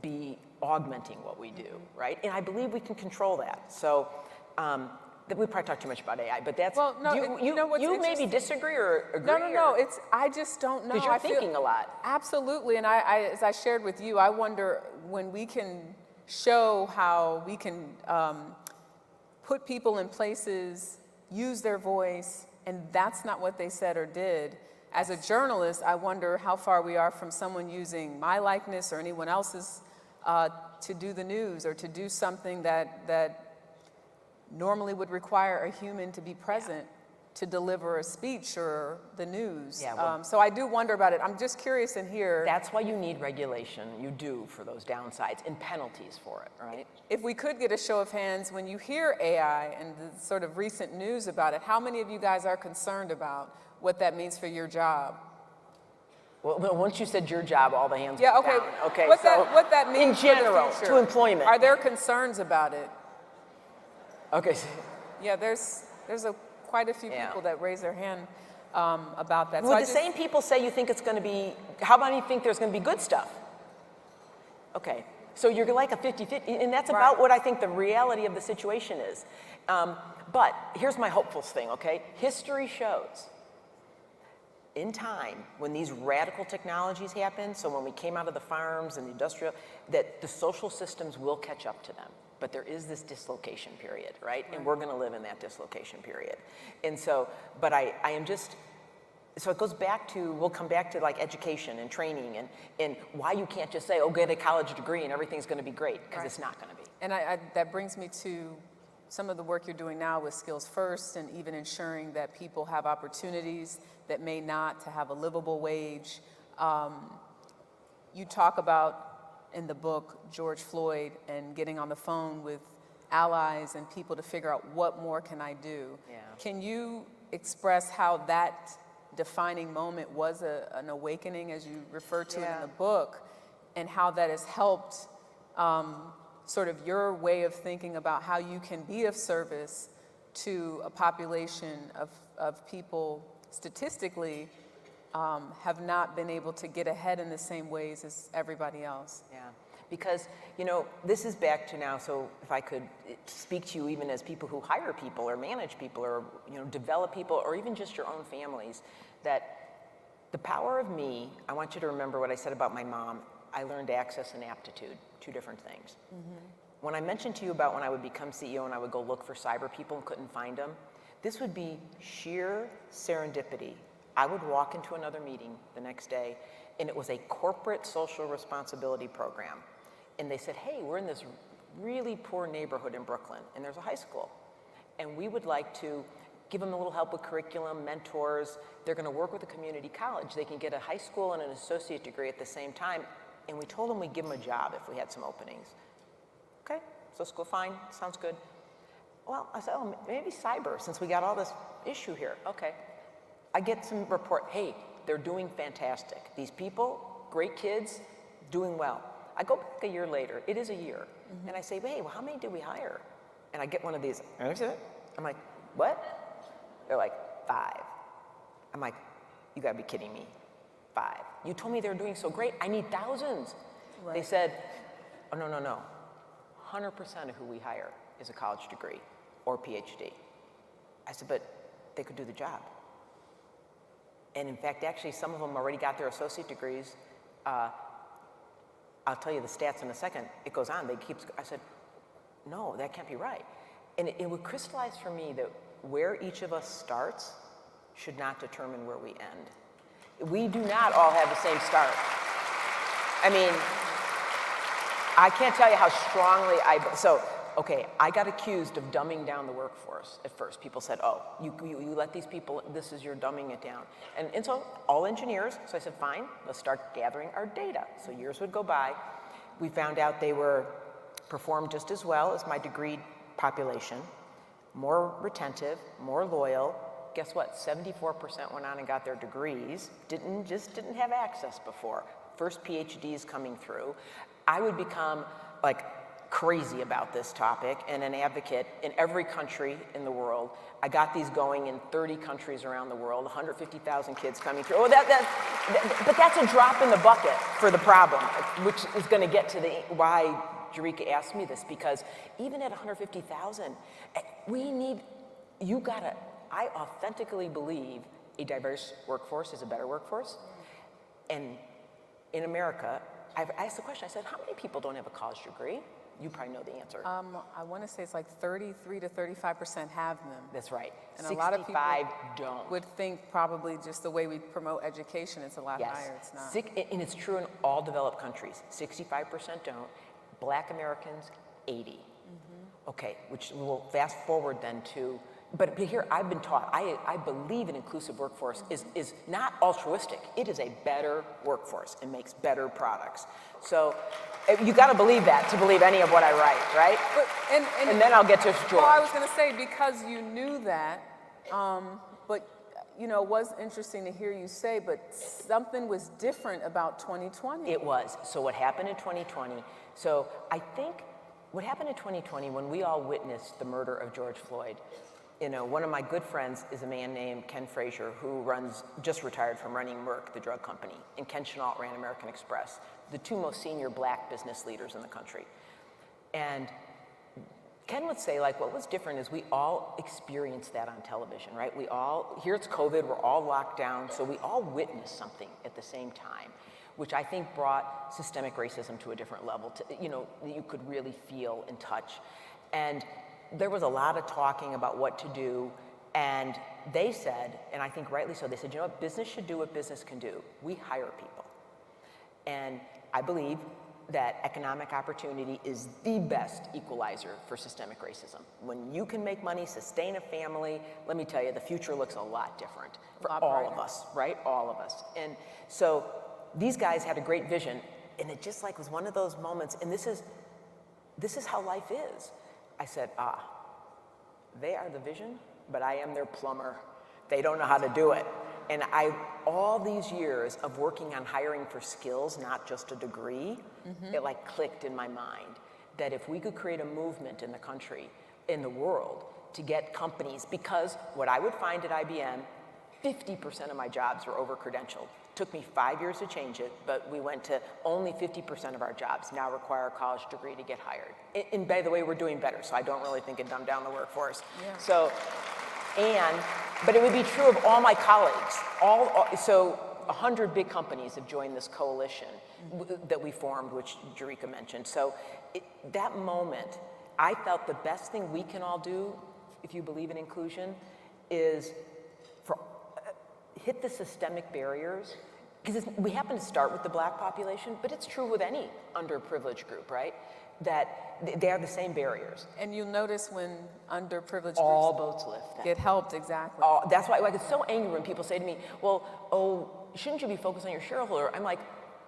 be augmenting what we do, right? And I believe we can control that. So we probably talk too much about AI, but that's, well, no, you maybe disagree or agree? No, I just don't know. Because you're thinking a lot. Absolutely, and I, as I shared with you, I wonder when we can show how we can put people in places, use their voice, and that's not what they said or did. As a journalist, I wonder how far we are from someone using my likeness or anyone else's to do the news or to do something that normally would require a human to be present to deliver a speech or the news. Yeah, well, so I do wonder about it. I'm just curious in here. That's why you need regulation. You do for those downsides and penalties for it, right? If we could get a show of hands, when you hear AI and the sort of recent news about it, how many of you guys are concerned about what that means for your job? Well, once you said your job, all the hands Yeah, went okay. down. Okay, What that means in general, for the future. to employment. Are there concerns about it? Okay. Yeah, there's quite a few people that raise their hand about that. Well, same people say you think it's going to be, how about you think there's going to be good stuff? Okay, so you're like a 50-50, and that's about what I think the reality of the situation is. But here's my hopeful thing, okay? History shows in time, when these radical technologies happen, so when we came out of the farms and the industrial, that the social systems will catch up to them. But there is this dislocation period, right? And we're gonna live in that dislocation period. And so, but I am just, so it goes back to, we'll come back to like education and training and why you can't just say, oh, get a college degree and everything's gonna be great, because it's not gonna be. And that brings me to some of the work you're doing now with Skills First and even ensuring that people have opportunities that may not to have a livable wage. You talk about in the book George Floyd and getting on the phone with allies and people to figure out what more can I do. Yeah. Can you express how that defining moment was an awakening, as you refer to it in the book, and how that has helped sort of your way of thinking about how you can be of service to a population of people statistically have not been able to get ahead in the same ways as everybody else. Yeah, because, you know, this is back to now, so if I could speak to you even as people who hire people or manage people or, you know, develop people or even just your own families, that the power of me, I want you to remember what I said about my mom. I learned access and aptitude, two different things. When I mentioned to you about when I would become CEO and I would go look for cyber people and couldn't find them, this would be sheer serendipity. I would walk into another meeting the next day, and it was a corporate social responsibility program. And they said, hey, we're in this really poor neighborhood in Brooklyn, and there's a high school. And we would like to give them a little help with curriculum, mentors. They're gonna work with a community college. They can get a high school and an associate degree at the same time. And we told them we'd give them a job if we had some openings. Okay, so school, fine, sounds good. Well, I said, oh, maybe cyber, since we got all this issue here. Okay. I get some report, hey, they're doing fantastic. These people, great kids, doing well. I go back a year later, it is a year, and I say, hey, well, how many did we hire? And I get one of these, I'm like, what? They're like, 5. I'm like, you gotta be kidding me, 5. You told me they were doing so great, I need thousands. Right. They said, oh, no, 100% of who we hire is a college degree or PhD. I said, but they could do the job. And in fact, actually, some of them already got their associate degrees. I'll tell you the stats in a second. It goes on. I said, no, that can't be right. And it would crystallize for me that where each of us starts should not determine where we end. We do not all have the same start. I mean, I can't tell you how strongly okay, I got accused of dumbing down the workforce at first. People said, oh, you let these people, this is your dumbing it down. And so all engineers, so I said, fine, let's start gathering our data. So years would go by. We found out they performed just as well as my degreed population, more retentive, more loyal. Guess what? 74% went on and got their degrees, just didn't have access before. First PhDs coming through. I would become like crazy about this topic and an advocate in every country in the world. I got these going in 30 countries around the world, 150,000 kids coming through. But that's a drop in the bucket for the problem, which is going to get to why Jericka asked me this, because even at 150,000, I authentically believe a diverse workforce is a better workforce. And in America, I've asked the question, I said, how many people don't have a college degree? You probably know the answer. I want to say it's like 33 to 35% have them. That's right. And a lot of people don't. would think probably just the way we promote education, it's a lot higher. It's not. And it's true in all developed countries. 65% don't. Black Americans, 80. Okay, which we'll fast forward then to, but here I've been taught, I believe an inclusive workforce is not altruistic. It is a better workforce. It makes better products. So you got to believe that to believe any of what I write, right? But, and then I'll get to George. Well, I was going to say, because you knew that, but it was interesting to hear you say, but something was different about 2020. It was. So what happened in 2020? So I think what happened in 2020 when we all witnessed the murder of George Floyd, one of my good friends is a man named Ken Frazier, who just retired from running Merck, the drug company, and Ken Chenault ran American Express, the two most senior black business leaders in the country. And Ken would say, what was different is we all experienced that on television, right? Here it's COVID, we're all locked down, so we all witnessed something at the same time, which I think brought systemic racism to a different level, that you could really feel and touch. And there was a lot of talking about what to do, and they said, and I think rightly so, they said, what, business should do what business can do. We hire people. And I believe that economic opportunity is the best equalizer for systemic racism. When you can make money, sustain a family, let me tell you, the future looks a lot different for all of us, right? All of us. And so these guys had a great vision, and it just was one of those moments, and this is how life is. I said, they are the vision, but I am their plumber. They don't know how to do it. And all these years of working on hiring for skills, not just a degree, it clicked in my mind that if we could create a movement in the country, in the world, to get companies, because what I would find at IBM, 50% of my jobs were over-credentialed. Took me 5 years to change it, but we went to only 50% of our jobs now require a college degree to get hired. And by the way, we're doing better, so I don't really think it dumbed down the workforce. Yeah. But it would be true of all my colleagues. So 100 big companies have joined this coalition that we formed, which Jericka mentioned. So that moment, I felt the best thing we can all do, if you believe in inclusion, is hit the systemic barriers, because we happen to start with the black population, but it's true with any underprivileged group, right? That they have the same barriers. And you'll notice when underprivileged all groups boats lift. get helped, exactly. That's why I get so angry when people say to me, shouldn't you be focused on your shareholder? I'm like,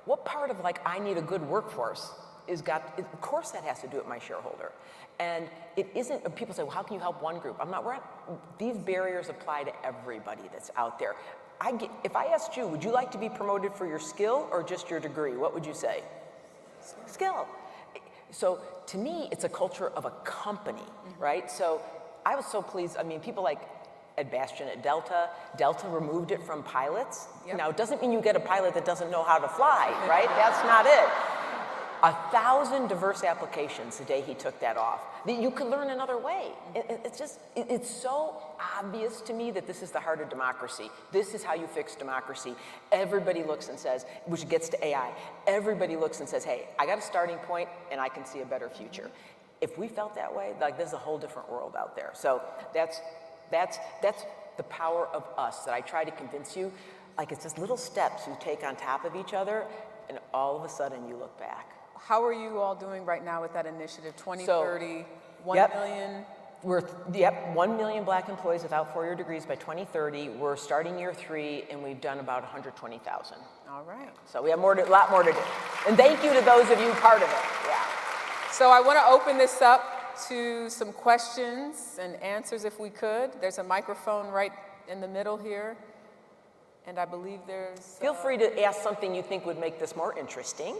what part of I need a good workforce of course that has to do with my shareholder. And it isn't, people say, well, how can you help one group? These barriers apply to everybody that's out there. If I asked you, would you like to be promoted for your skill or just your degree? What would you say? Skill. So to me, it's a culture of a company, right? So I was so pleased. I mean, people like Ed Bastian at Delta removed it from pilots. Yep. Now, it doesn't mean you get a pilot that doesn't know how to fly, right? That's not it. 1,000 diverse applications the day he took that off. That you could learn another way. It's so obvious to me that this is the heart of democracy. This is how you fix democracy. Everybody looks and says, which gets to AI, everybody looks and says, hey, I got a starting point and I can see a better future. If we felt that way, like there's a whole different world out there. So that's the power of us that I try to convince you. Like it's just little steps you take on top of each other and all of a sudden you look back. How are you all doing right now with that initiative, 2030, 1 million? 1 million black employees without four-year degrees by 2030. We're starting year 3, and we've done about 120,000. All right. So we have a lot more to do. And thank you to those of you part of it. Yeah. So I want to open this up to some questions and answers if we could. There's a microphone right in the middle here. And I believe there's... Feel free to ask something you think would make this more interesting.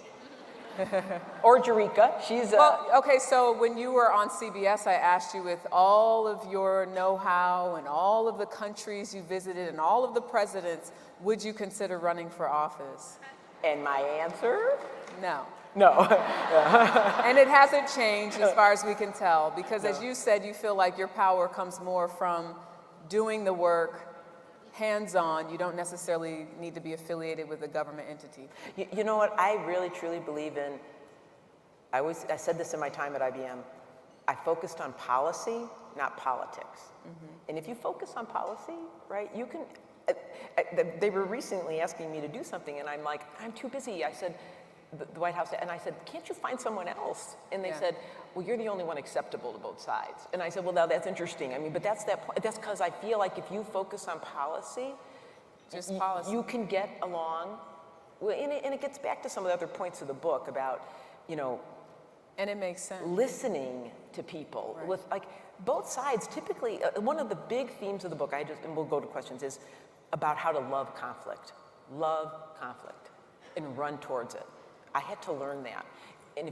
Or Jericka, she's Well, okay, so when you were on CBS, I asked you with all of your know-how and all of the countries you visited and all of the presidents, would you consider running for office? And my answer? No. No. And it hasn't changed as far as we can tell, because as you said, you feel like your power comes more from doing the work, hands-on. You don't necessarily need to be affiliated with a government entity. You know what? I really, truly believe in, I said this in my time at IBM, I focused on policy, not politics. And if you focus on policy, right, you can, they were recently asking me to do something, and I'm like, I'm too busy. I said, the White House, and I said, can't you find someone else? And they said, well, you're the only one acceptable to both sides. And I said, well, now that's interesting. I mean, but that's because I feel like if you focus on policy, just policy, you can get along. Well, and it gets back to some of the other points of the book about, you know, and it makes sense. Listening to people with like both sides. Typically, one of the big themes of the book, and we'll go to questions, is about how to love conflict, and run towards it. I had to learn that, and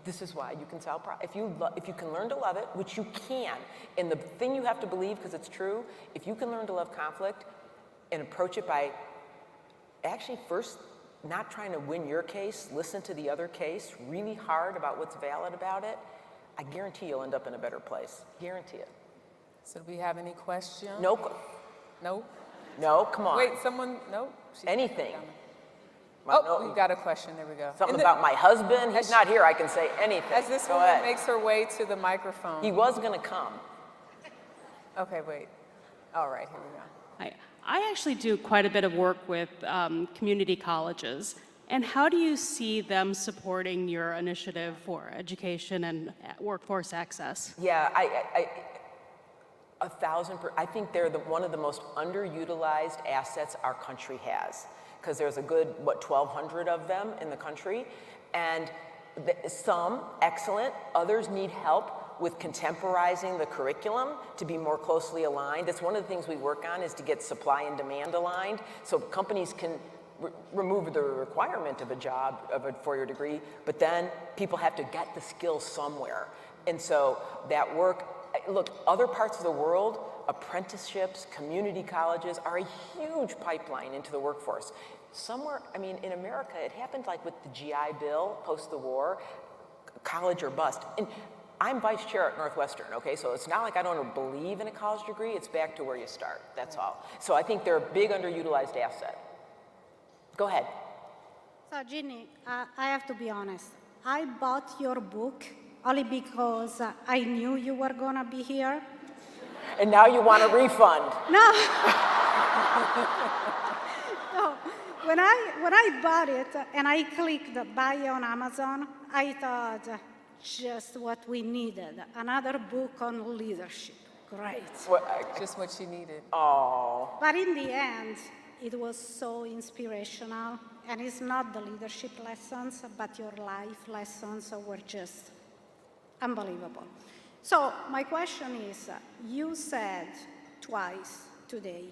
this is why you can solve problems. If you can learn to love it, which you can, and the thing you have to believe because it's true, if you can learn to love conflict and approach it by actually first not trying to win your case, listen to the other case really hard about what's valid about it, I guarantee you'll end up in a better place. Guarantee it. So do we have any questions? No. No? No, come on. Wait, someone, no? Anything. Oh, we got a question, there we go. Something about my husband, he's not here, I can say anything. As this Go woman ahead. makes her way to the microphone. He was gonna come. Okay, wait. All right, here we go. I actually do quite a bit of work with community colleges. And how do you see them supporting your initiative for education and workforce access? Yeah, I think they're one of the most underutilized assets our country has. Because there's a good, 1,200 of them in the country. And some excellent, others need help with contemporizing the curriculum to be more closely aligned. That's one of the things we work on, is to get supply and demand aligned so companies can remove the requirement of a job, of a four-year degree, but then people have to get the skills somewhere. And so that work, look, other parts of the world, apprenticeships, community colleges are a huge pipeline into the workforce. Somewhere, I mean, in America, it happened like with the GI Bill post the war, college or bust. And I'm vice chair at Northwestern, okay? So it's not like I don't believe in a college degree, it's back to where you start, that's all. So I think they're a big underutilized asset. Go ahead. So Ginni, I have to be honest. I bought your book only because I knew you were gonna be here. And now you want a refund. No. No. When I bought it and I clicked buy on Amazon, I thought just what we needed, another book on leadership. Great. Just what she needed. Oh. But in the end, it was so inspirational, and it's not the leadership lessons, but your life lessons were just unbelievable. So my question is, you said twice today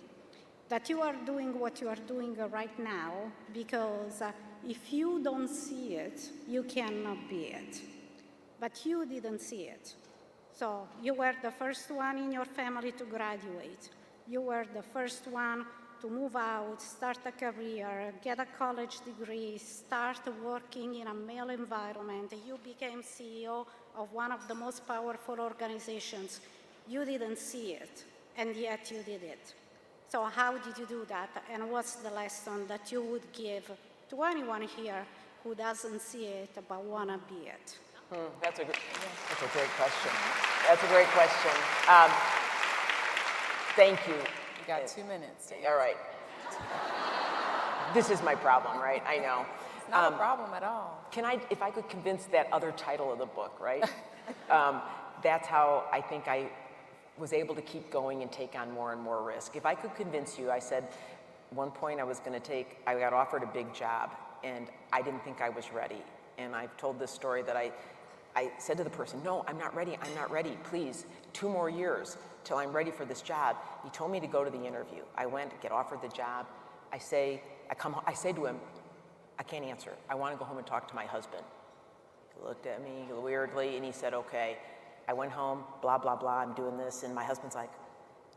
that you are doing what you are doing right now because if you don't see it, you cannot be it. But you didn't see it. So you were the first one in your family to graduate. You were the first one to move out, start a career, get a college degree, start working in a male environment. You became CEO of one of the most powerful organizations. You didn't see it, and yet you did it. So how did you do that? And what's the lesson that you would give to anyone here who doesn't see it but wanna be it? That's a great question. That's a great question. Thank you. You got 2 minutes. All right. This is my problem, right? I know. It's not a problem at all. If I could convince that other title of the book, right? That's how I think I was able to keep going and take on more and more risk. If I could convince you, I said, one point I got offered a big job, and I didn't think I was ready. And I've told this story that I said to the person, no, I'm not ready, please, 2 more years till I'm ready for this job. He told me to go to the interview. I went, get offered the job. I say to him, I can't answer. I want to go home and talk to my husband. He looked at me weirdly, and he said, okay. I went home, blah, blah, blah, I'm doing this, and my husband's like,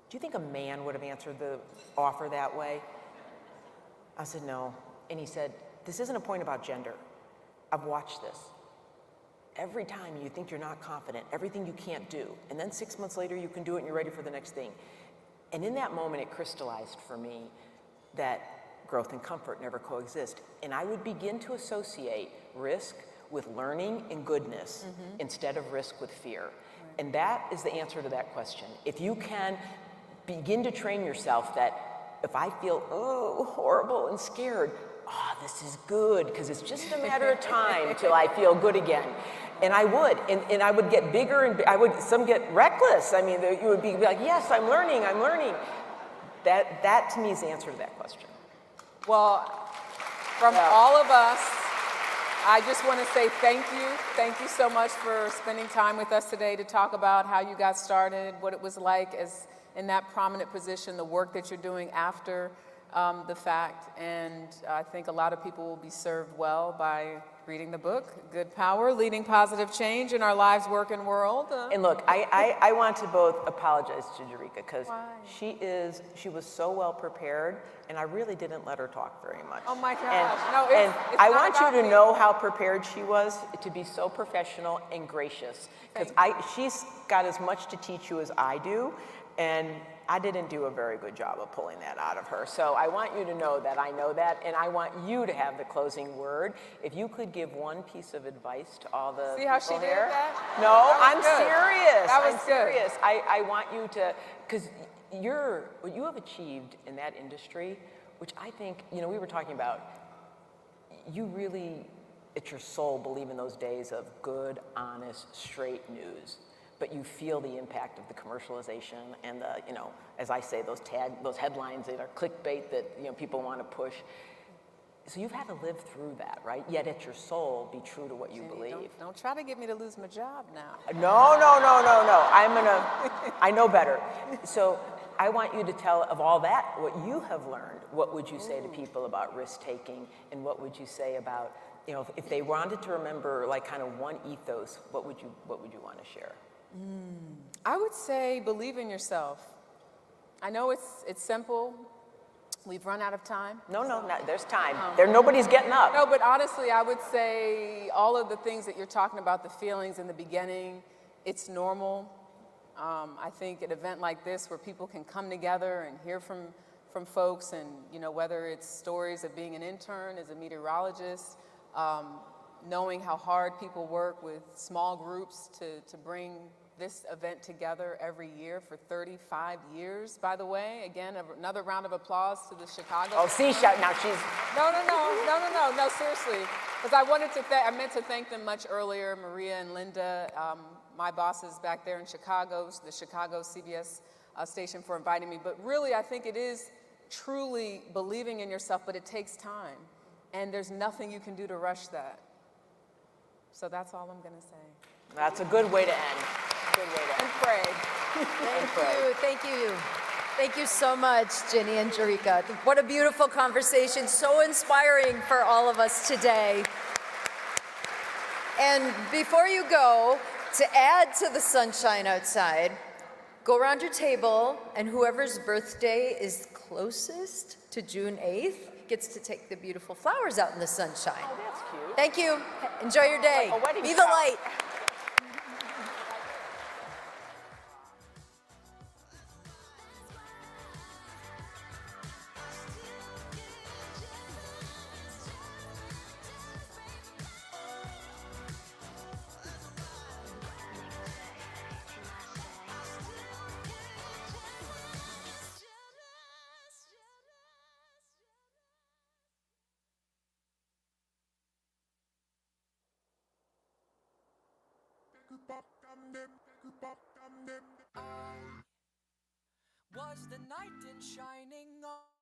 do you think a man would have answered the offer that way? I said, no. And he said, this isn't a point about gender. I've watched this. Every time you think you're not confident, everything you can't do, and then 6 months later you can do it and you're ready for the next thing. And in that moment it crystallized for me that growth and comfort never coexist. And I would begin to associate risk with learning and goodness instead of risk with fear. Right. And that is the answer to that question. If you can begin to train yourself that if I feel horrible and scared, this is good, because it's just a matter of time till I feel good again. And I would, and I would get bigger, and some get reckless. I mean, you would be like, yes, I'm learning. That to me is the answer to that question. Well, from all of us, I just want to say thank you. Thank you so much for spending time with us today to talk about how you got started, what it was like as in that prominent position, the work that you're doing after the fact. And I think a lot of people will be served well by reading the book, Good Power, Leading Positive Change in Our Lives, Work, and World. And look, I want to both apologize to Jericka, because she was so well prepared, and I really didn't let her talk very much. Oh my gosh. And I want you to know how prepared she was, to be so professional and gracious, because she's got as much to teach you as I do, and I didn't do a very good job of pulling that out of her. So I want you to know that I know that, and I want you to have the closing word. If you could give one piece of advice to all the See how she people did here. that? No, That I'm was good. serious. That was I'm good. serious. I want you to, because what you have achieved in that industry, which I think, we were talking about, you really, at your soul, believe in those days of good, honest, straight news. But you feel the impact of the commercialization and the, as I say, those headlines that are clickbait that people want to push. So you've had to live through that, right? Yet at your soul, be true to what you believe. Don't try to get me to lose my job now. No. I know better. So I want you to tell, of all that, what you have learned. What would you say to people about risk taking, and what would you say about, if they wanted to remember like kind of one ethos, what would you want to share? I would say believe in yourself. I know it's simple. We've run out of time. No, there's time. Nobody's getting up. No, but honestly, I would say all of the things that you're talking about, the feelings in the beginning, it's normal. I think an event like this where people can come together and hear from folks, and whether it's stories of being an intern as a meteorologist, knowing how hard people work with small groups to bring this event together every year for 35 years, by the way. Again, another round of applause to the Chicago. Oh, see, now she's... No, seriously. Because I meant to thank them much earlier, Maria and Linda, my bosses back there in Chicago, the Chicago CBS station, for inviting me. But really, I think it is truly believing in yourself, but it takes time. And there's nothing you can do to rush that. So that's all I'm going to say. That's a good way to end. Good way to end. And pray. Thank you. Thank you so much, Ginny and Jericka. What a beautiful conversation, so inspiring for all of us today. And before you go, to add to the sunshine outside, go around your table, and whoever's birthday is closest to June 8th gets to take the beautiful flowers out in the sunshine. Oh, that's cute. Thank you. Enjoy your day. Like a wedding Be the shower. light. Was the knight in shining armor?